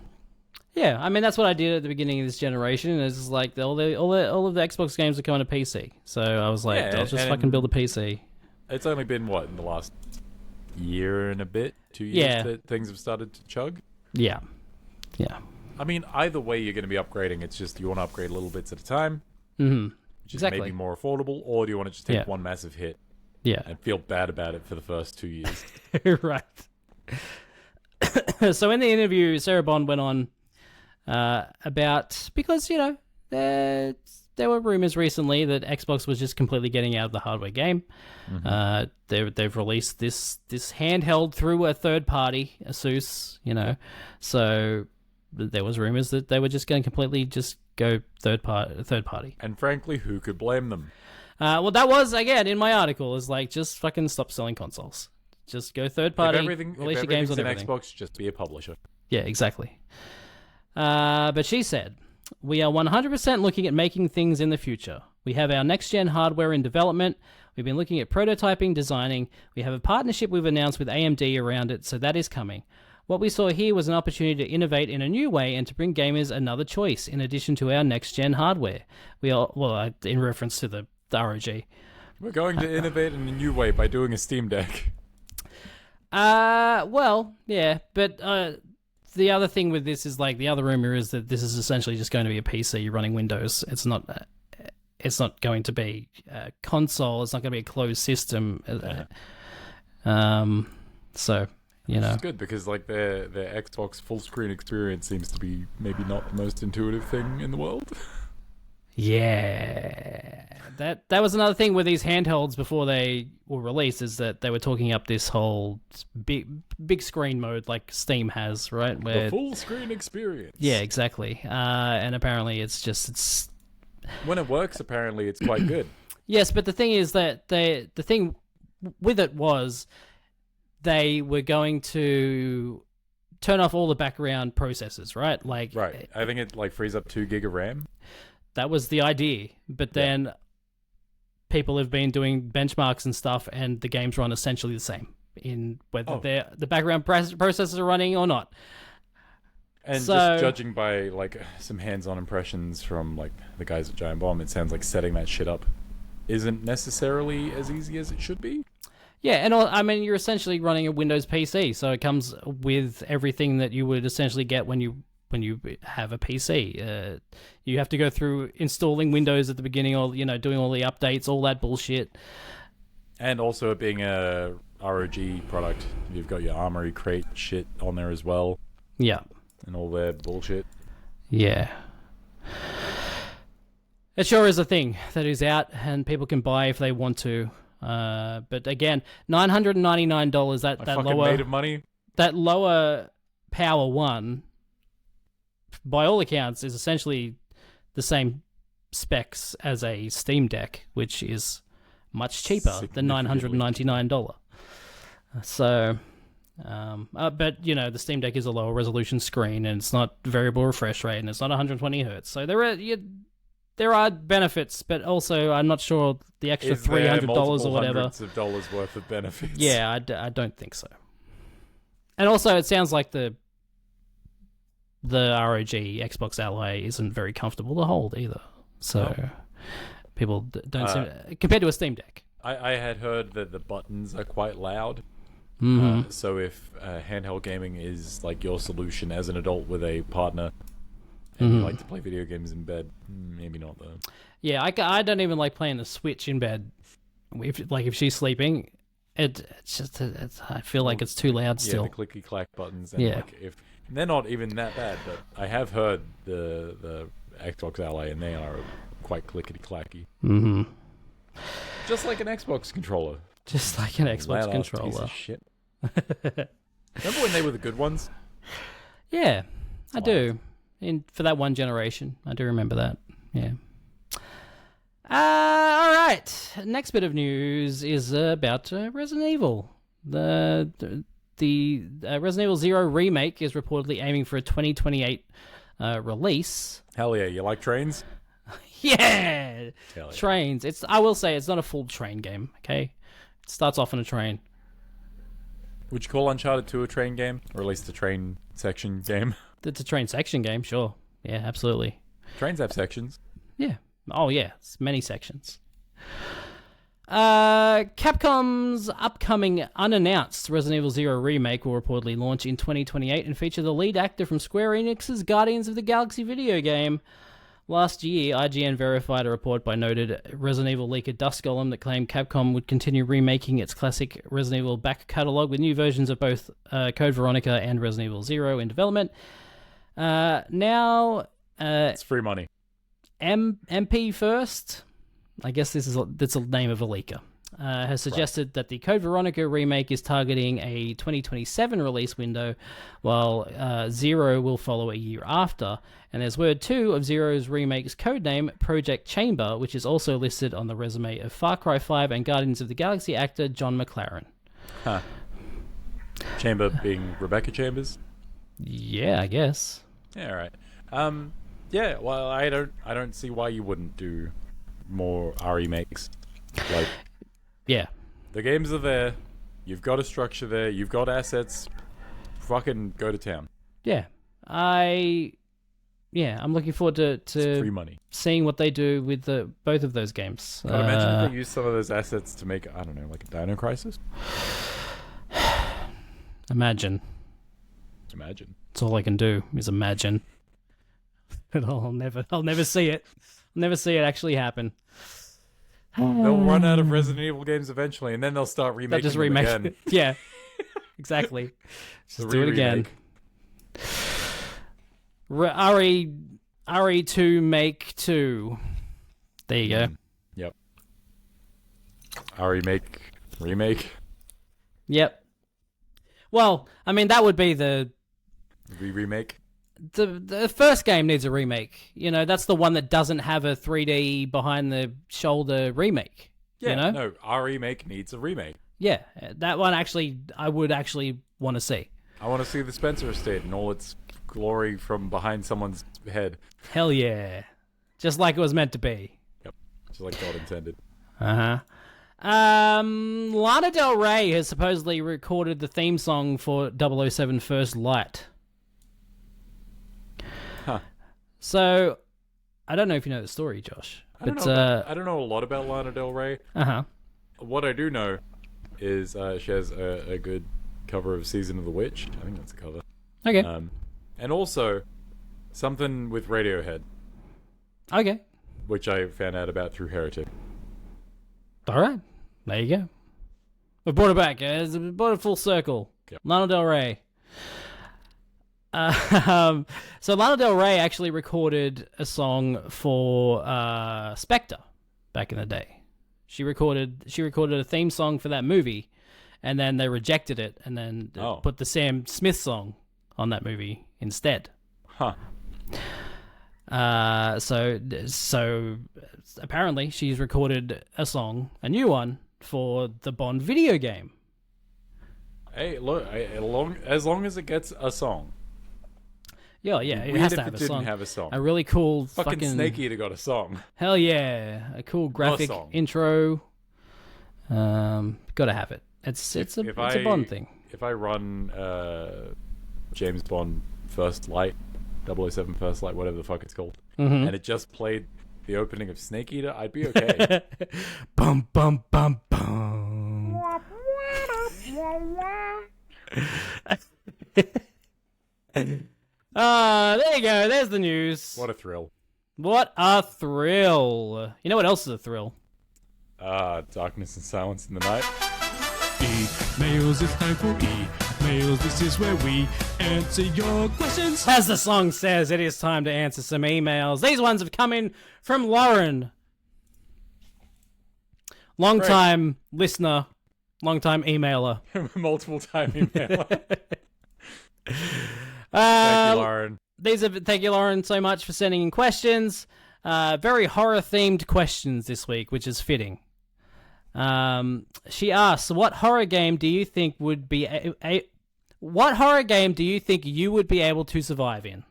Yeah, I mean that's what I did at the beginning of this generation. Is like all of the Xbox games are coming to PC, so I was like, I'll just fucking build a PC. It's only been in the last year and a bit, 2 years that things have started to chug. Yeah. I mean, either way, you're going to be upgrading. It's just you want to upgrade little bits at a time. Which is maybe more affordable, or do you want to just take one massive hit and feel bad about it for the first 2 years? Right. So in the interview, Sarah Bond went on about, because, there were rumors recently that Xbox was just completely getting out of the hardware game. They've released this handheld through a third party, Asus, so there was rumors that they were just going to completely just go third party. And frankly, who could blame them? Well, that was, again, in my article, is like, just fucking stop selling consoles. Just go third party, release your games on everything. Xbox, just be a publisher. Yeah, exactly. But she said, we are 100% looking at making things in the future. We have our next-gen hardware in development. We've been looking at prototyping, designing. We have a partnership we've announced with AMD around it, so that is coming. What we saw here was an opportunity to innovate in a new way and to bring gamers another choice in addition to our next-gen hardware. We are, well, in reference to the ROG. We're going to innovate in a new way by doing a Steam Deck. Well, yeah, but the other thing with this is, like, the other rumor is that this is essentially just going to be a PC running Windows. It's not going to be a console. It's not going to be a closed system. So, It's good because, like, their Xbox full screen experience seems to be maybe not the most intuitive thing in the world. Yeah, that was another thing with these handhelds before they were released, is that they were talking up this whole big screen mode like Steam has, right? Where, the full screen experience. Yeah, exactly. And apparently it's when it works, apparently it's quite good. Yes, but the thing is that the thing with it was they were going to turn off all the background processors, right? Right. I think it frees up 2 gig of RAM. That was the idea, but then people have been doing benchmarks and stuff, and the games run essentially the same in whether the background processors are running or not. And just judging by some hands-on impressions from the guys at Giant Bomb, it sounds like setting that shit up isn't necessarily as easy as it should be. Yeah, and I mean, you're essentially running a Windows PC, so it comes with everything that you would essentially get when you have a PC. You have to go through installing Windows at the beginning, or doing all the updates, all that bullshit. And also, it being a ROG product, you've got your Armory Crate shit on there as well. Yeah. And all their bullshit. Yeah. It sure is a thing that is out, and people can buy if they want to. But again, $999. That lower made of money. That lower power one, by all accounts, is essentially the same specs as a Steam Deck, which is much cheaper than $999. So, but the Steam Deck is a lower resolution screen, and it's not variable refresh rate, and it's not 120 hertz. So there are benefits, but also I'm not sure the extra $300 or whatever. Hundreds of dollars worth of benefits. Yeah, I don't think so. And also, it sounds like the the ROG Xbox Ally isn't very comfortable to hold either. So people don't seem... Compared to a Steam Deck. I had heard that the buttons are quite loud. So if handheld gaming is like your solution as an adult with a partner and you like to play video games in bed, maybe not though. Yeah, I don't even like playing the Switch in bed. If she's sleeping, it's just I feel like it's too loud still. Yeah, the clicky clack buttons. And like if they're not even that bad, but I have heard the Xbox Ally and they are quite clickety clacky. Just like an Xbox controller. Just like an Xbox Loud controller. Piece of shit. Remember when they were the good ones? Yeah, I do. For that one generation, I do remember that. Yeah. All right. Next bit of news is about Resident Evil. The Resident Evil 0 remake is reportedly aiming for a 2028 release. Hell yeah! You like trains? Yeah, Hell yeah. Trains. I will say it's not a full train game. Okay, it starts off on a train. Would you call Uncharted 2 a train game, or at least a train section game? It's a train section game, sure. Yeah, absolutely. Trains have sections. Yeah. Oh yeah, it's many sections. Capcom's upcoming unannounced Resident Evil 0 remake will reportedly launch in 2028 and feature the lead actor from Square Enix's Guardians of the Galaxy video game. Last year, IGN verified a report by noted Resident Evil leaker Dust Golem that claimed Capcom would continue remaking its classic Resident Evil back catalogue with new versions of both Code Veronica and Resident Evil 0 in development. Now... it's free money. MP First, I guess that's the name of a leaker, has suggested that the Code Veronica remake is targeting a 2027 release window, while Zero will follow a year after. And there's word too of Zero's remake's codename, Project Chamber, which is also listed on the resume of Far Cry 5 and Guardians of the Galaxy actor John McLaren. Huh. Chamber being Rebecca Chambers? Yeah, I guess. Yeah, all right. Yeah, well, I don't see why you wouldn't do more remakes. Like, yeah, the games are there. You've got a structure there. You've got assets. Fucking go to town. Yeah, I'm looking forward to free money. Seeing what they do with both of those games. I'd imagine if they use some of those assets to make, I don't know, like a Dino Crisis. Imagine. That's all I can do is imagine. But I'll never see it. I'll never see it actually happen. They'll run out of Resident Evil games eventually, and then they'll start remaking them again. Yeah, exactly. Just do it again. RE2 make 2. There you go. Yep. Remake. Yep. Well, I mean that would be the remake. The first game needs a remake. You know, that's the one that doesn't have a 3D behind the shoulder remake. Yeah, you know? No, our remake needs a remake. Yeah, that one I would actually want to see. I want to see the Spencer estate in all its glory from behind someone's head. Hell yeah. Just like it was meant to be. Yep, just like God intended. Lana Del Rey has supposedly recorded the theme song for 007 First Light. Huh. So, I don't know if you know the story, Josh. I don't know a lot about Lana Del Rey. What I do know is she has a good cover of Season of the Witch. I think that's a cover. Okay. And also something with Radiohead. Okay. Which I found out about through Heretic. All right. There you go. We brought it back. We brought it full circle. Yep. Lana Del Rey. So Lana Del Rey actually recorded a song for Spectre back in the day. She recorded a theme song for that movie, and then they rejected it, and then put the Sam Smith song on that movie instead. Huh. So apparently she's recorded a new one for the Bond video game. Hey, look, as long as it gets a song. Yeah, it has to have a song. Didn't have a song. A really cool fucking Snake Eater got a song. Hell yeah, a cool graphic intro. Gotta have it. It's a Bond thing. If I run James Bond First Light, 007 First Light, whatever the fuck it's called, Mm-hmm. and it just played the opening of Snake Eater, I'd be okay. Bum bum bum bum. There you go. There's the news. What a thrill. What a thrill. You know what else is a thrill? Darkness and silence in the night. Emails, it's time for emails. This is where we answer your questions. As the song says, it is time to answer some emails. These ones have come in from Lauren. Long-time listener, long-time emailer. Multiple time emailer. Thank you, Lauren. Thank you, Lauren, so much for sending in questions. Very horror-themed questions this week, which is fitting. She asks, "What horror game do you think would be what horror game do you think you would be able to survive in?"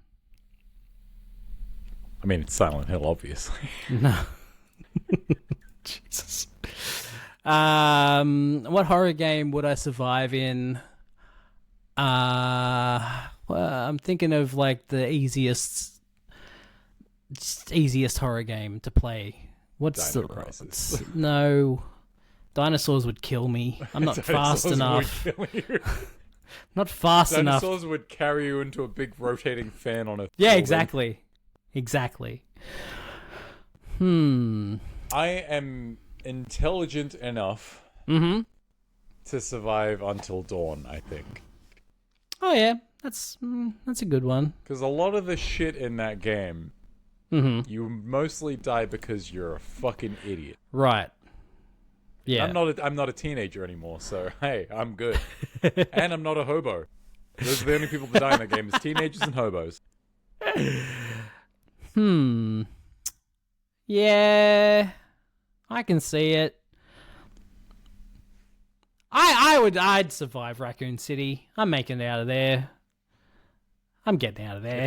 I mean, it's Silent Hill, obviously. No. Jesus. What horror game would I survive in? Well, I'm thinking of like the easiest horror game to play. What's Dino Crisis. No. Dinosaurs would kill me. I'm not fast enough. Would kill you. Not fast enough. Dinosaurs would carry you into a big rotating fan on a Yeah, building. exactly. Exactly. I am intelligent enough Mm-hmm. to survive until dawn, I think. Oh yeah, that's a good one. Because a lot of the shit in that game, Mm-hmm. you mostly die because you're a fucking idiot. Right. Yeah. I'm not a teenager anymore, so hey, I'm good. And I'm not a hobo. Those are the only people that die in that game is teenagers and hobos. Yeah, I can see it. I'd survive Raccoon City. I'm making it out of there. I'm getting out of there.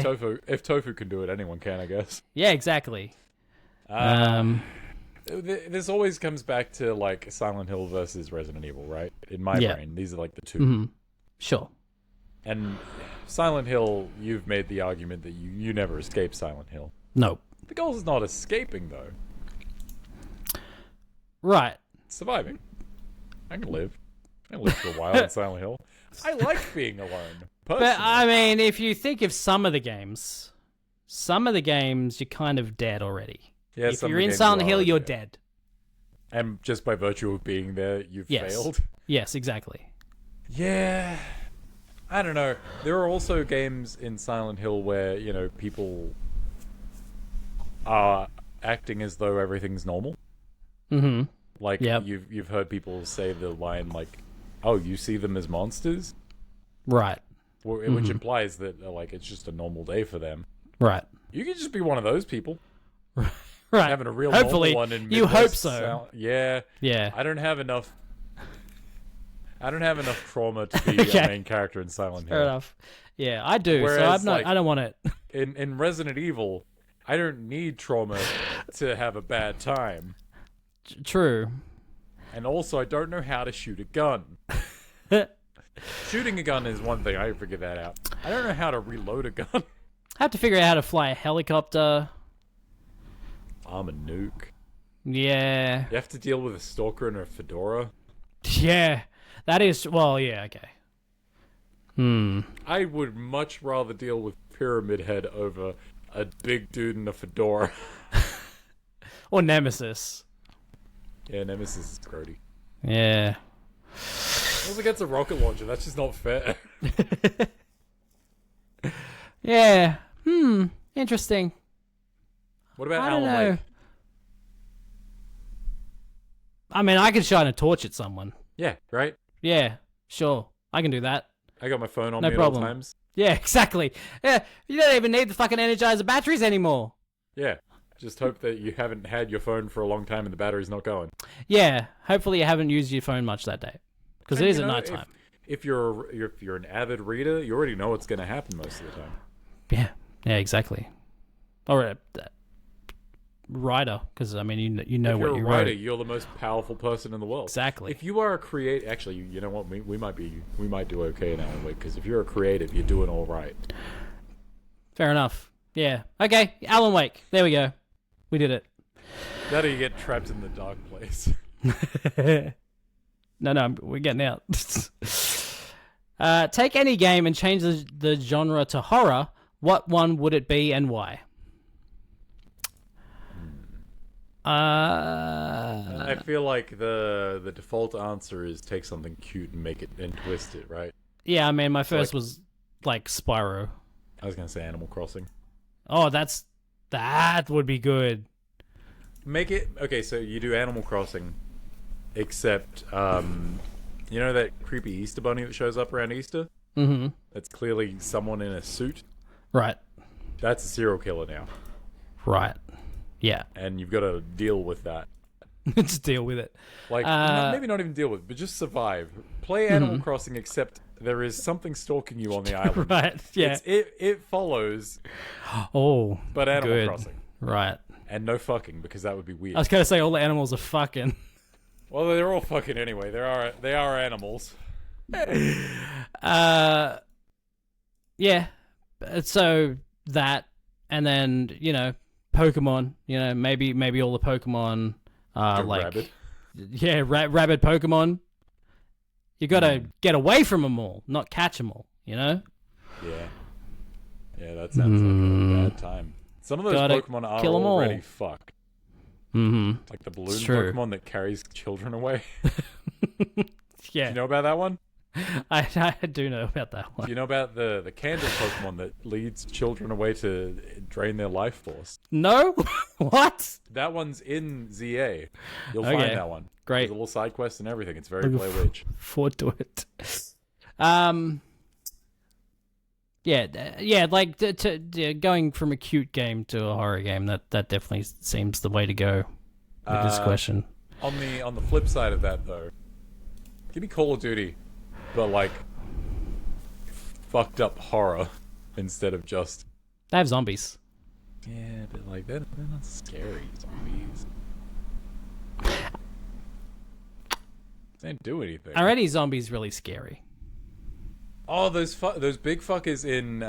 If Tofu can do it, anyone can, I guess. Yeah, exactly. This always comes back to like Silent Hill versus Resident Evil, right? In my Yeah. brain, these are like the two. Mm-hmm. Sure. And Silent Hill, you've made the argument that you never escape Silent Hill. No. The goal is not escaping, though. Right. It's surviving. I can live. I can live for a while in Silent Hill. I like being alone. Personally. But I mean, if you think of some of the games, you're kind of dead already. Yeah, if some you're of the in games Silent are Hill, already you're dead. dead. And just by virtue of being there, you've failed. Yes, exactly. Yeah. I don't know. There are also games in Silent Hill where, you know, people are acting as though everything's normal. Mm-hmm. Like, Yep. you've heard people say the line, like, oh, you see them as monsters? Right. Which implies that, like, it's just a normal day for them. Right. You could just be one of those people. Right. Having a real Hopefully, normal one in you Midwest hope so. Yeah. Yeah. I don't have enough trauma to be Okay. a main character in Silent Hill. Fair enough. Yeah, I do. So Whereas, I'm not. like, I don't want it. In Resident Evil, I don't need trauma to have a bad time. True. And also, I don't know how to shoot a gun. Shooting a gun is one thing. I can figure that out. I don't know how to reload a gun. I have to figure out how to fly a helicopter. I'm a nuke. Yeah. You have to deal with a stalker in a fedora. Yeah. That is. Well, yeah. Okay. I would much rather deal with Pyramid Head over a big dude in a fedora. Or Nemesis. Yeah, Nemesis is grody. Yeah. Also gets a rocket launcher. That's just not fair. Yeah. Interesting. What about I don't Alan know. Wake? I mean, I could shine a torch at someone. Yeah, right? Yeah. Sure. I can do that. I got my phone on No me problem. at all times. Yeah. Exactly. Yeah. You don't even need the fucking Energizer batteries anymore. Yeah. Just hope that you haven't had your phone for a long time and the battery's not going. Yeah. Hopefully, you haven't used your phone much that day, because it And, is you at know, nighttime. If you're an avid reader, you already know what's going to happen most of the time. Yeah. Yeah. Exactly. Or a writer, because I mean, you know If what you're you a writer, wrote. you're the most powerful person in the world. Exactly. If you are a creative, actually, you know what? We might do okay in Alan Wake, because if you're a creative, you're doing all right. Fair enough. Yeah. Okay, Alan Wake. There we go. We did it. That or you get trapped in the dark place. No, we're getting out. Take any game and change the genre to horror. What one would it be and why? I feel like the default answer is take something cute and make it and twist it, right? Yeah, I mean, my first was like Spyro. I was gonna say Animal Crossing. Oh, that would be good. Make it okay. So you do Animal Crossing, except you know that creepy Easter bunny that shows up around Easter? Mm-hmm. That's clearly someone in a suit. Right. That's a serial killer now. Right. Yeah. And you've got to deal with that. Just deal with it. Like, maybe not even deal with it, but just survive. Play Animal Crossing, except there is something stalking you on the island. Right, yeah. It follows. Oh, but Animal good. Crossing. Right. And no fucking, because that would be weird. I was going to say all the animals are fucking. Well, they're all fucking anyway. They are animals. Yeah. So that, and then, Pokemon, maybe all the Pokemon are like... Rabbit. Yeah, rabid Pokemon. You got to get away from them all, not catch them all, Yeah. Yeah, that sounds like a bad time. Some of those Pokemon are already fucked. Mm-hmm. Like the balloon Pokemon that carries children away. Yeah. Do you know about that one? I do know about that one. Do you know about the candle Pokemon that leads children away to drain their life force? No? What? That one's in ZA. You'll find that one. Great. There's a little side quest and everything. It's very Blair Witch. Forward to it. Yeah, like going from a cute game to a horror game, that definitely seems the way to go with this question. On the flip side of that, though, give me Call of Duty, but like fucked up horror instead of just. They have zombies. Yeah, but like they're not scary zombies. They don't do anything. Are any zombies really scary? Oh, those big fuckers in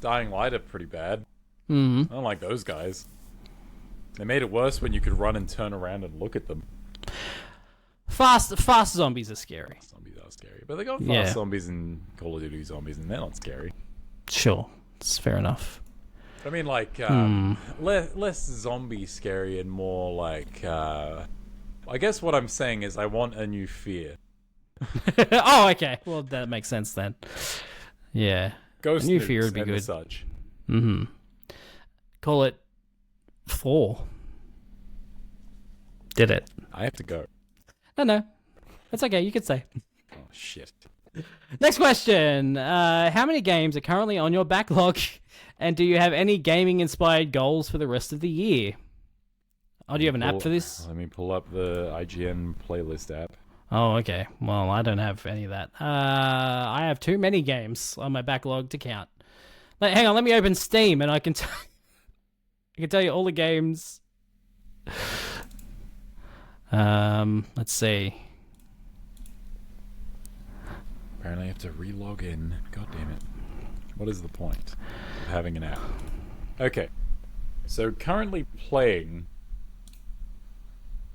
Dying Light are pretty bad. Mm-hmm. I don't like those guys. They made it worse when you could run and turn around and look at them. Fast zombies are scary. Zombies are scary, but they got fast zombies in Call of Duty zombies, and they're not scary. Sure, it's fair enough. I mean, like less zombie scary and more like. I guess what I'm saying is I want a new fear. Oh, okay. Well, that makes sense then. Yeah. Ghost new fear would be good. Such. Mm-hmm. Call it 4. Did it. I have to go. No. That's okay. You could say. Oh, shit. Next question. How many games are currently on your backlog? And do you have any gaming-inspired goals for the rest of the year? Oh, do you have an app for this? Let me pull up the IGN playlist app. Oh, okay. Well, I don't have any of that. I have too many games on my backlog to count. Hang on, let me open Steam and I can tell you all the games. Let's see. Apparently I have to re-log in. God damn it. What is the point of having an app? Okay. So currently playing...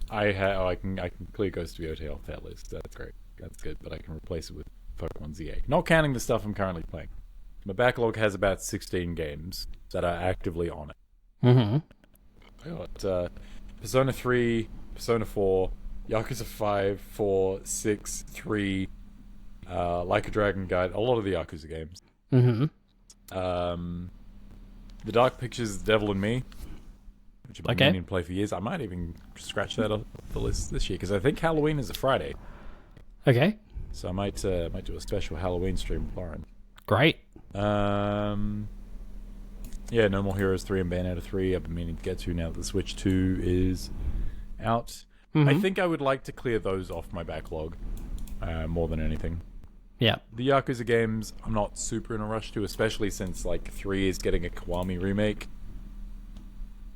I can clear Ghost of Yotei off that list. That's great. That's good. But I can replace it with Pokemon ZA. Not counting the stuff I'm currently playing. My backlog has about 16 games that are actively on it. Mm-hmm. I got Persona 3, Persona 4, Yakuza 5, 4, 6, 3, Like a Dragon Guide, a lot of the Yakuza games. Mm-hmm. The Dark Pictures, The Devil in Me, which I've been meaning to play for years. I might even scratch that off the list this year, because I think Halloween is a Friday. Okay. So I might do a special Halloween stream with Lauren. Great. Yeah, No More Heroes 3 and Bayonetta 3 I've been meaning to get to now that the Switch 2 is out. Mm-hmm. I think I would like to clear those off my backlog more than anything. Yeah. The Yakuza games, I'm not super in a rush to, especially since like 3 is getting a Kiwami remake.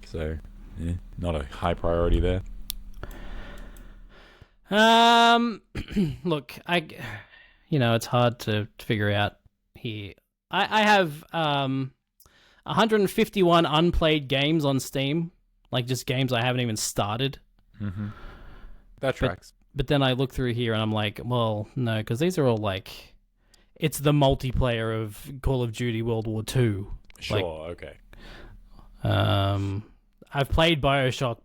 So, not a high priority there. Look, it's hard to figure out here. I have 151 unplayed games on Steam, like just games I haven't even started. Mm-hmm. That tracks. But then I look through here and I'm like, well, no, because these are all like, it's the multiplayer of Call of Duty World War II. Sure, okay. I've played BioShock,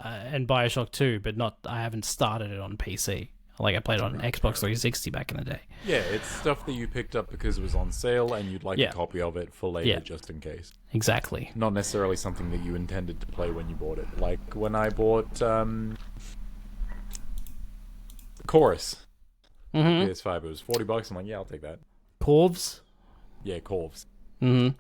and BioShock 2, but I haven't started it on PC. Like I played it on Xbox 360 back in the day. Yeah, it's stuff that you picked up because it was on sale and you'd like a copy of it for later just in case. Exactly. Not necessarily something that you intended to play when you bought it. Like when I bought Chorus PS5, it was $40. I'm like, yeah, I'll take that. Corvs? Yeah, Corvs. Mm-hmm.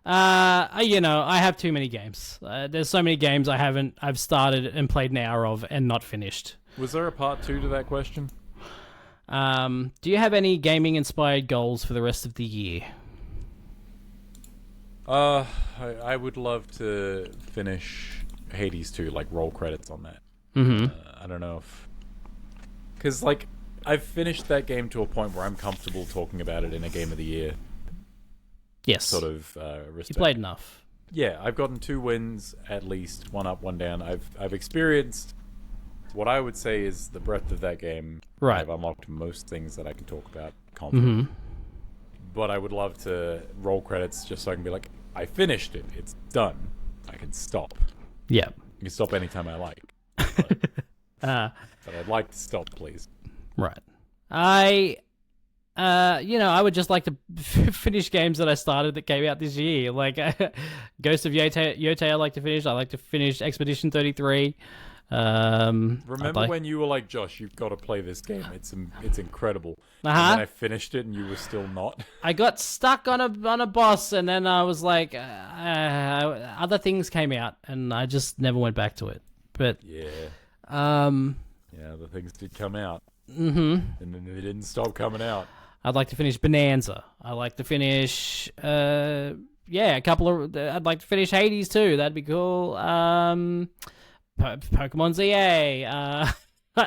I have too many games. There's so many games I've started and played an hour of and not finished. Was there a part 2 to that question? Do you have any gaming-inspired goals for the rest of the year? I would love to finish Hades 2, like roll credits on that. I don't know if... Because, like, I've finished that game to a point where I'm comfortable talking about it in a Game of the Year. Yes. Sort of respect. You played enough. Yeah, I've gotten 2 wins at least, 1 up, 1 down. I've experienced what I would say is the breadth of that game. Right. I've unlocked most things that I can talk about confidently. Mm-hmm. But I would love to roll credits just so I can be like, I finished it. It's done. I can stop. Yeah. You can stop anytime I like. But I'd like to stop, please. Right. I would just like to finish games that I started that came out this year. Like Ghost of Yotei I like to finish. I like to finish Expedition 33. Remember when you were like, Josh, you've got to play this game. It's incredible. And then I finished it and you were still not. I got stuck on a boss and then I was like, other things came out and I just never went back to it. But yeah, the things did come out. And then they didn't stop coming out. I'd like to finish Bonanza. I like to finish, I'd like to finish Hades too. That'd be cool. Pokemon ZA.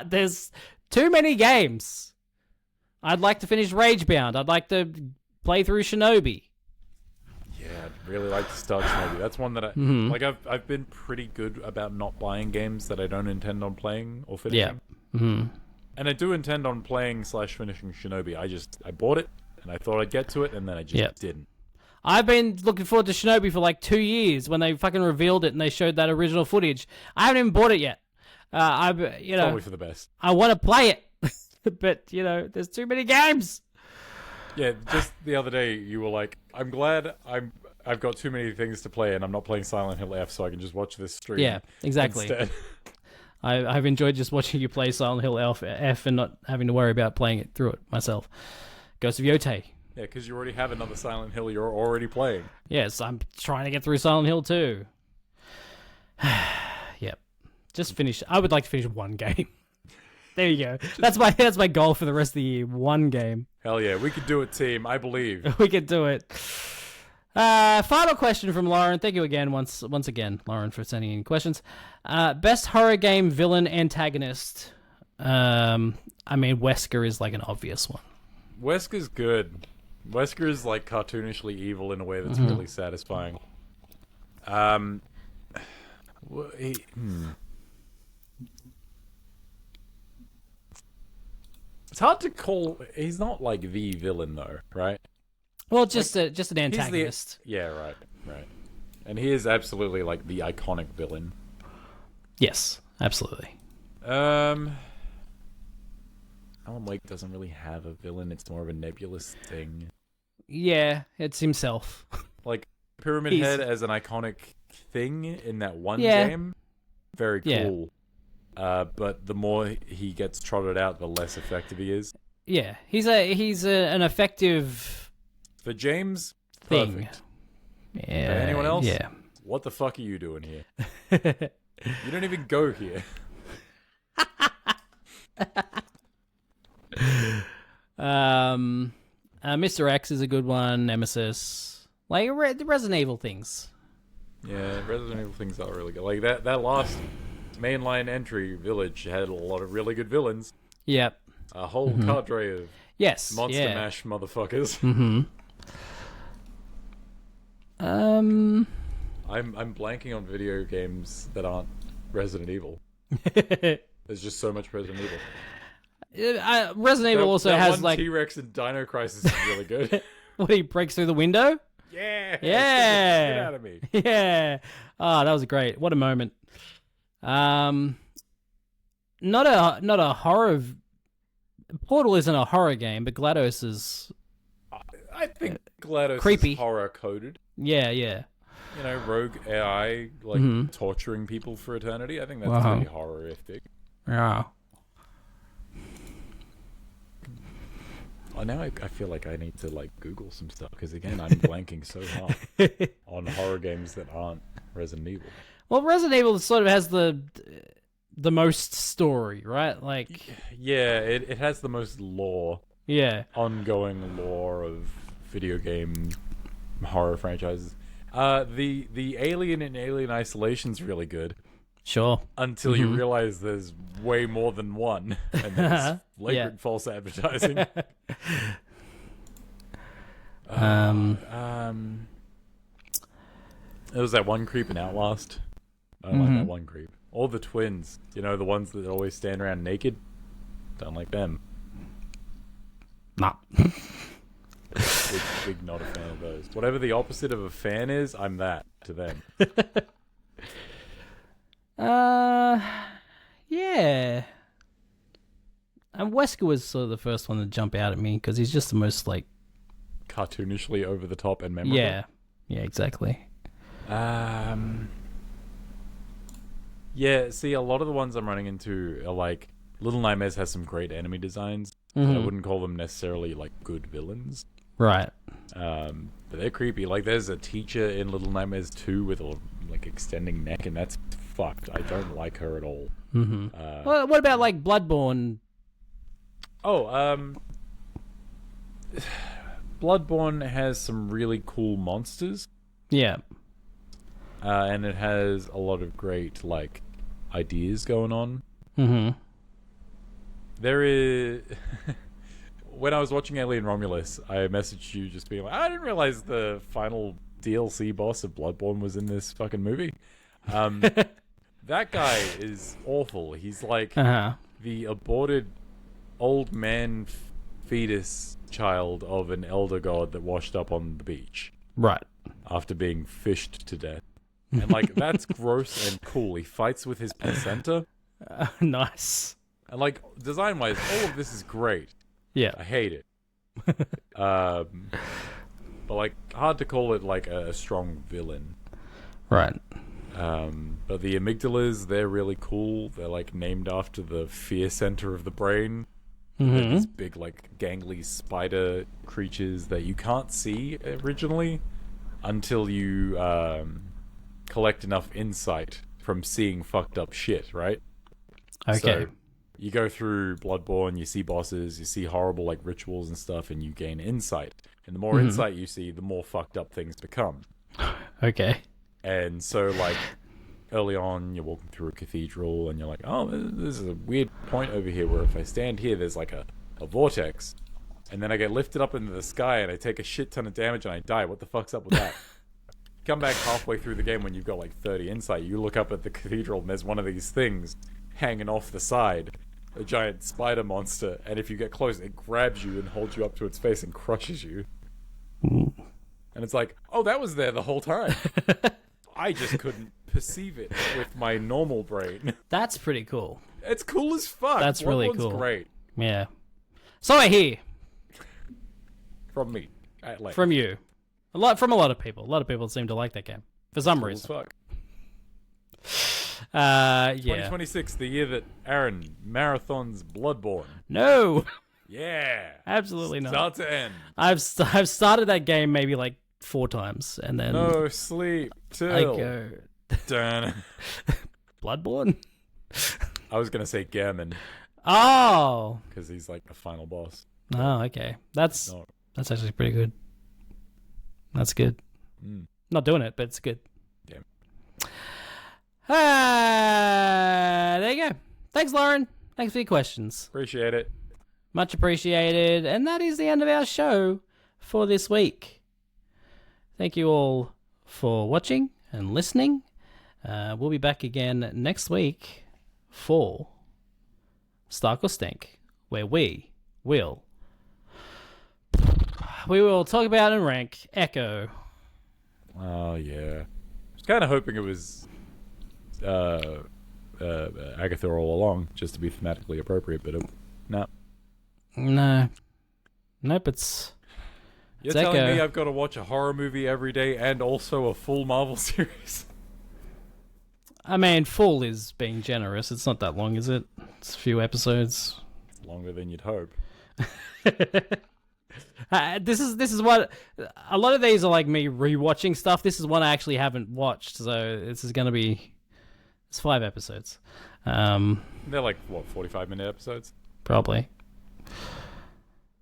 There's too many games. I'd like to finish Ragebound. I'd like to play through Shinobi. Yeah, I'd really like to start Shinobi. That's one that I've been pretty good about not buying games that I don't intend on playing or finishing. Yeah. And I do intend on playing / finishing Shinobi. I bought it and I thought I'd get to it and then I just didn't. I've been looking forward to Shinobi for like 2 years when they fucking revealed it and they showed that original footage. I haven't even bought it yet. Probably for the best. I want to play it, but there's too many games. Yeah, just the other day you were like, "I'm glad I've got too many things to play and I'm not playing Silent Hill F, so I can just watch this stream." Yeah, exactly. Instead. I've enjoyed just watching you play Silent Hill F and not having to worry about playing it through it myself. Ghost of Yotei. Yeah, because you already have another Silent Hill you're already playing. Yes, I'm trying to get through Silent Hill too. Yep. Just finish. I would like to finish one game. There you go. That's my goal for the rest of the year. One game. Hell yeah, we could do it, team. I believe. We could do it. Final question from Lauren. Thank you again, once again, Lauren, for sending in questions. Best horror game villain antagonist. Wesker is like an obvious one. Wesker's good. Wesker is like cartoonishly evil in a way that's really satisfying. It's hard to call. He's not like the villain though, right? Well, just an antagonist. Yeah, right. And he is absolutely like the iconic villain. Yes, absolutely. Alan Wake doesn't really have a villain. It's more of a nebulous thing. Yeah, it's himself. Like Pyramid Head as an iconic thing in that one game, very cool. But the more he gets trotted out, the less effective he is. Yeah, he's an effective for James. Thing. Perfect. Yeah. Anyone else? Yeah. What the fuck are you doing here? You don't even go here. Mr. X is a good one. Nemesis, like the Resident Evil things. Yeah, Resident Evil things are really good. Like that last mainline entry village had a lot of really good villains. Yep. A whole cadre of monster mash motherfuckers. I'm blanking on video games that aren't Resident Evil. There's just so much Resident Evil. Resident Evil also has one like T-Rex and Dino Crisis is really good. when he breaks through the window. Yeah. Yeah. Get out of me. Yeah. Oh, that was great. What a moment. Not a horror. Portal isn't a horror game, but GLaDOS is. I think GLaDOS creepy. is horror coded. Yeah, yeah. You know, rogue AI like torturing people for eternity. I think that's pretty horrific. Yeah. Oh, now I feel like I need to like Google some stuff because again I'm blanking so hard on horror games that aren't Resident Evil. Well, Resident Evil sort of has the most story, right? Like, yeah, it has the most lore. Yeah, ongoing lore of video game horror franchises. The Alien and Alien Isolation's really good. Sure. Until you realize there's way more than one, and there's flagrant false advertising. There was that one creep in Outlast. I don't like that one creep. All the twins, you know, the ones that always stand around naked. Don't like them. Nah. Big not a fan of those. Whatever the opposite of a fan is, I'm that to them. Yeah. And Wesker was sort of the first one to jump out at me because he's just the most like cartoonishly over the top and memorable. Yeah, exactly. Yeah, see, a lot of the ones I'm running into are like Little Nightmares has some great enemy designs. I wouldn't call them necessarily like good villains. Right. But they're creepy. Like there's a teacher in Little Nightmares 2 with a like extending neck, and that's fucked. I don't like her at all. Well, what about like Bloodborne? Bloodborne has some really cool monsters. Yeah. And it has a lot of great like ideas going on. There is when I was watching Alien Romulus, I messaged you just being like, I didn't realize the final DLC boss of Bloodborne was in this fucking movie. That guy is awful. He's like the aborted old man fetus child of an elder god that washed up on the beach. Right. After being fished to death. And like, that's gross and cool. He fights with his placenta. Nice. And like, design-wise, all of this is great. Yeah. I hate it. But like, hard to call it like a strong villain. Right. But the amygdalas, they're really cool. They're like named after the fear center of the brain. They're these big like gangly spider creatures that you can't see originally until you collect enough insight from seeing fucked up shit, right? Okay. So you go through Bloodborne, you see bosses, you see horrible like rituals and stuff, and you gain insight. And the more insight you see, the more fucked up things become. Okay. And so like early on, you're walking through a cathedral and you're like, oh, this is a weird point over here where if I stand here, there's like a vortex. And then I get lifted up into the sky and I take a shit ton of damage and I die. What the fuck's up with that? Come back halfway through the game when you've got like 30 insight. You look up at the cathedral and there's one of these things hanging off the side. A giant spider monster. And if you get close, it grabs you and holds you up to its face and crushes you. And it's like, oh, that was there the whole time. I just couldn't perceive it with my normal brain. That's pretty cool. It's cool as fuck. That's really cool. Great. Yeah. So I hear. From me. At length. From you. From a lot of people. A lot of people seem to like that game. For some reason. Cool as fuck. Yeah. 2026, the year that Aaron marathons Bloodborne. No. Yeah. Absolutely not. Start to end. I've started that game maybe like 4 times, and then no sleep till I go dun. Bloodborne. I was gonna say Gammon. Oh, because he's like the final boss. Oh, okay. That's actually pretty good. That's good. Not doing it, but it's good. Yeah. There you go. Thanks, Lauren. Thanks for your questions. Appreciate it. Much appreciated. And that is the end of our show for this week. Thank you all for watching and listening. We'll be back again next week for Stark or Stink, where we will talk about and rank Echo. Oh, yeah. I was kind of hoping it was Agatha all along, just to be thematically appropriate, but no. Nope, it's telling Echo. me I've got to watch a horror movie every day and also a full Marvel series? I mean, full is being generous. It's not that long, is it? It's a few episodes. It's longer than you'd hope. This is what a lot of these are like me rewatching stuff. This is one I actually haven't watched, so this is gonna be. It's 5 episodes. They're like what, 45-minute episodes? Probably.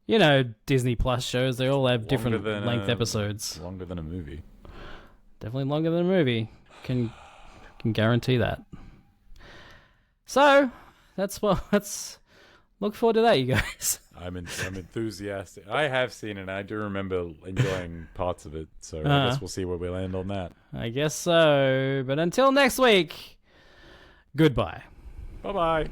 You know, Disney Plus shows, they all have different length episodes. Longer than a movie. Definitely longer than a movie. Can guarantee that. So, let's look forward to that, you guys. I'm enthusiastic. I have seen it, and I do remember enjoying parts of it, so I guess we'll see where we land on that. I guess so. But until next week, goodbye. Bye-bye.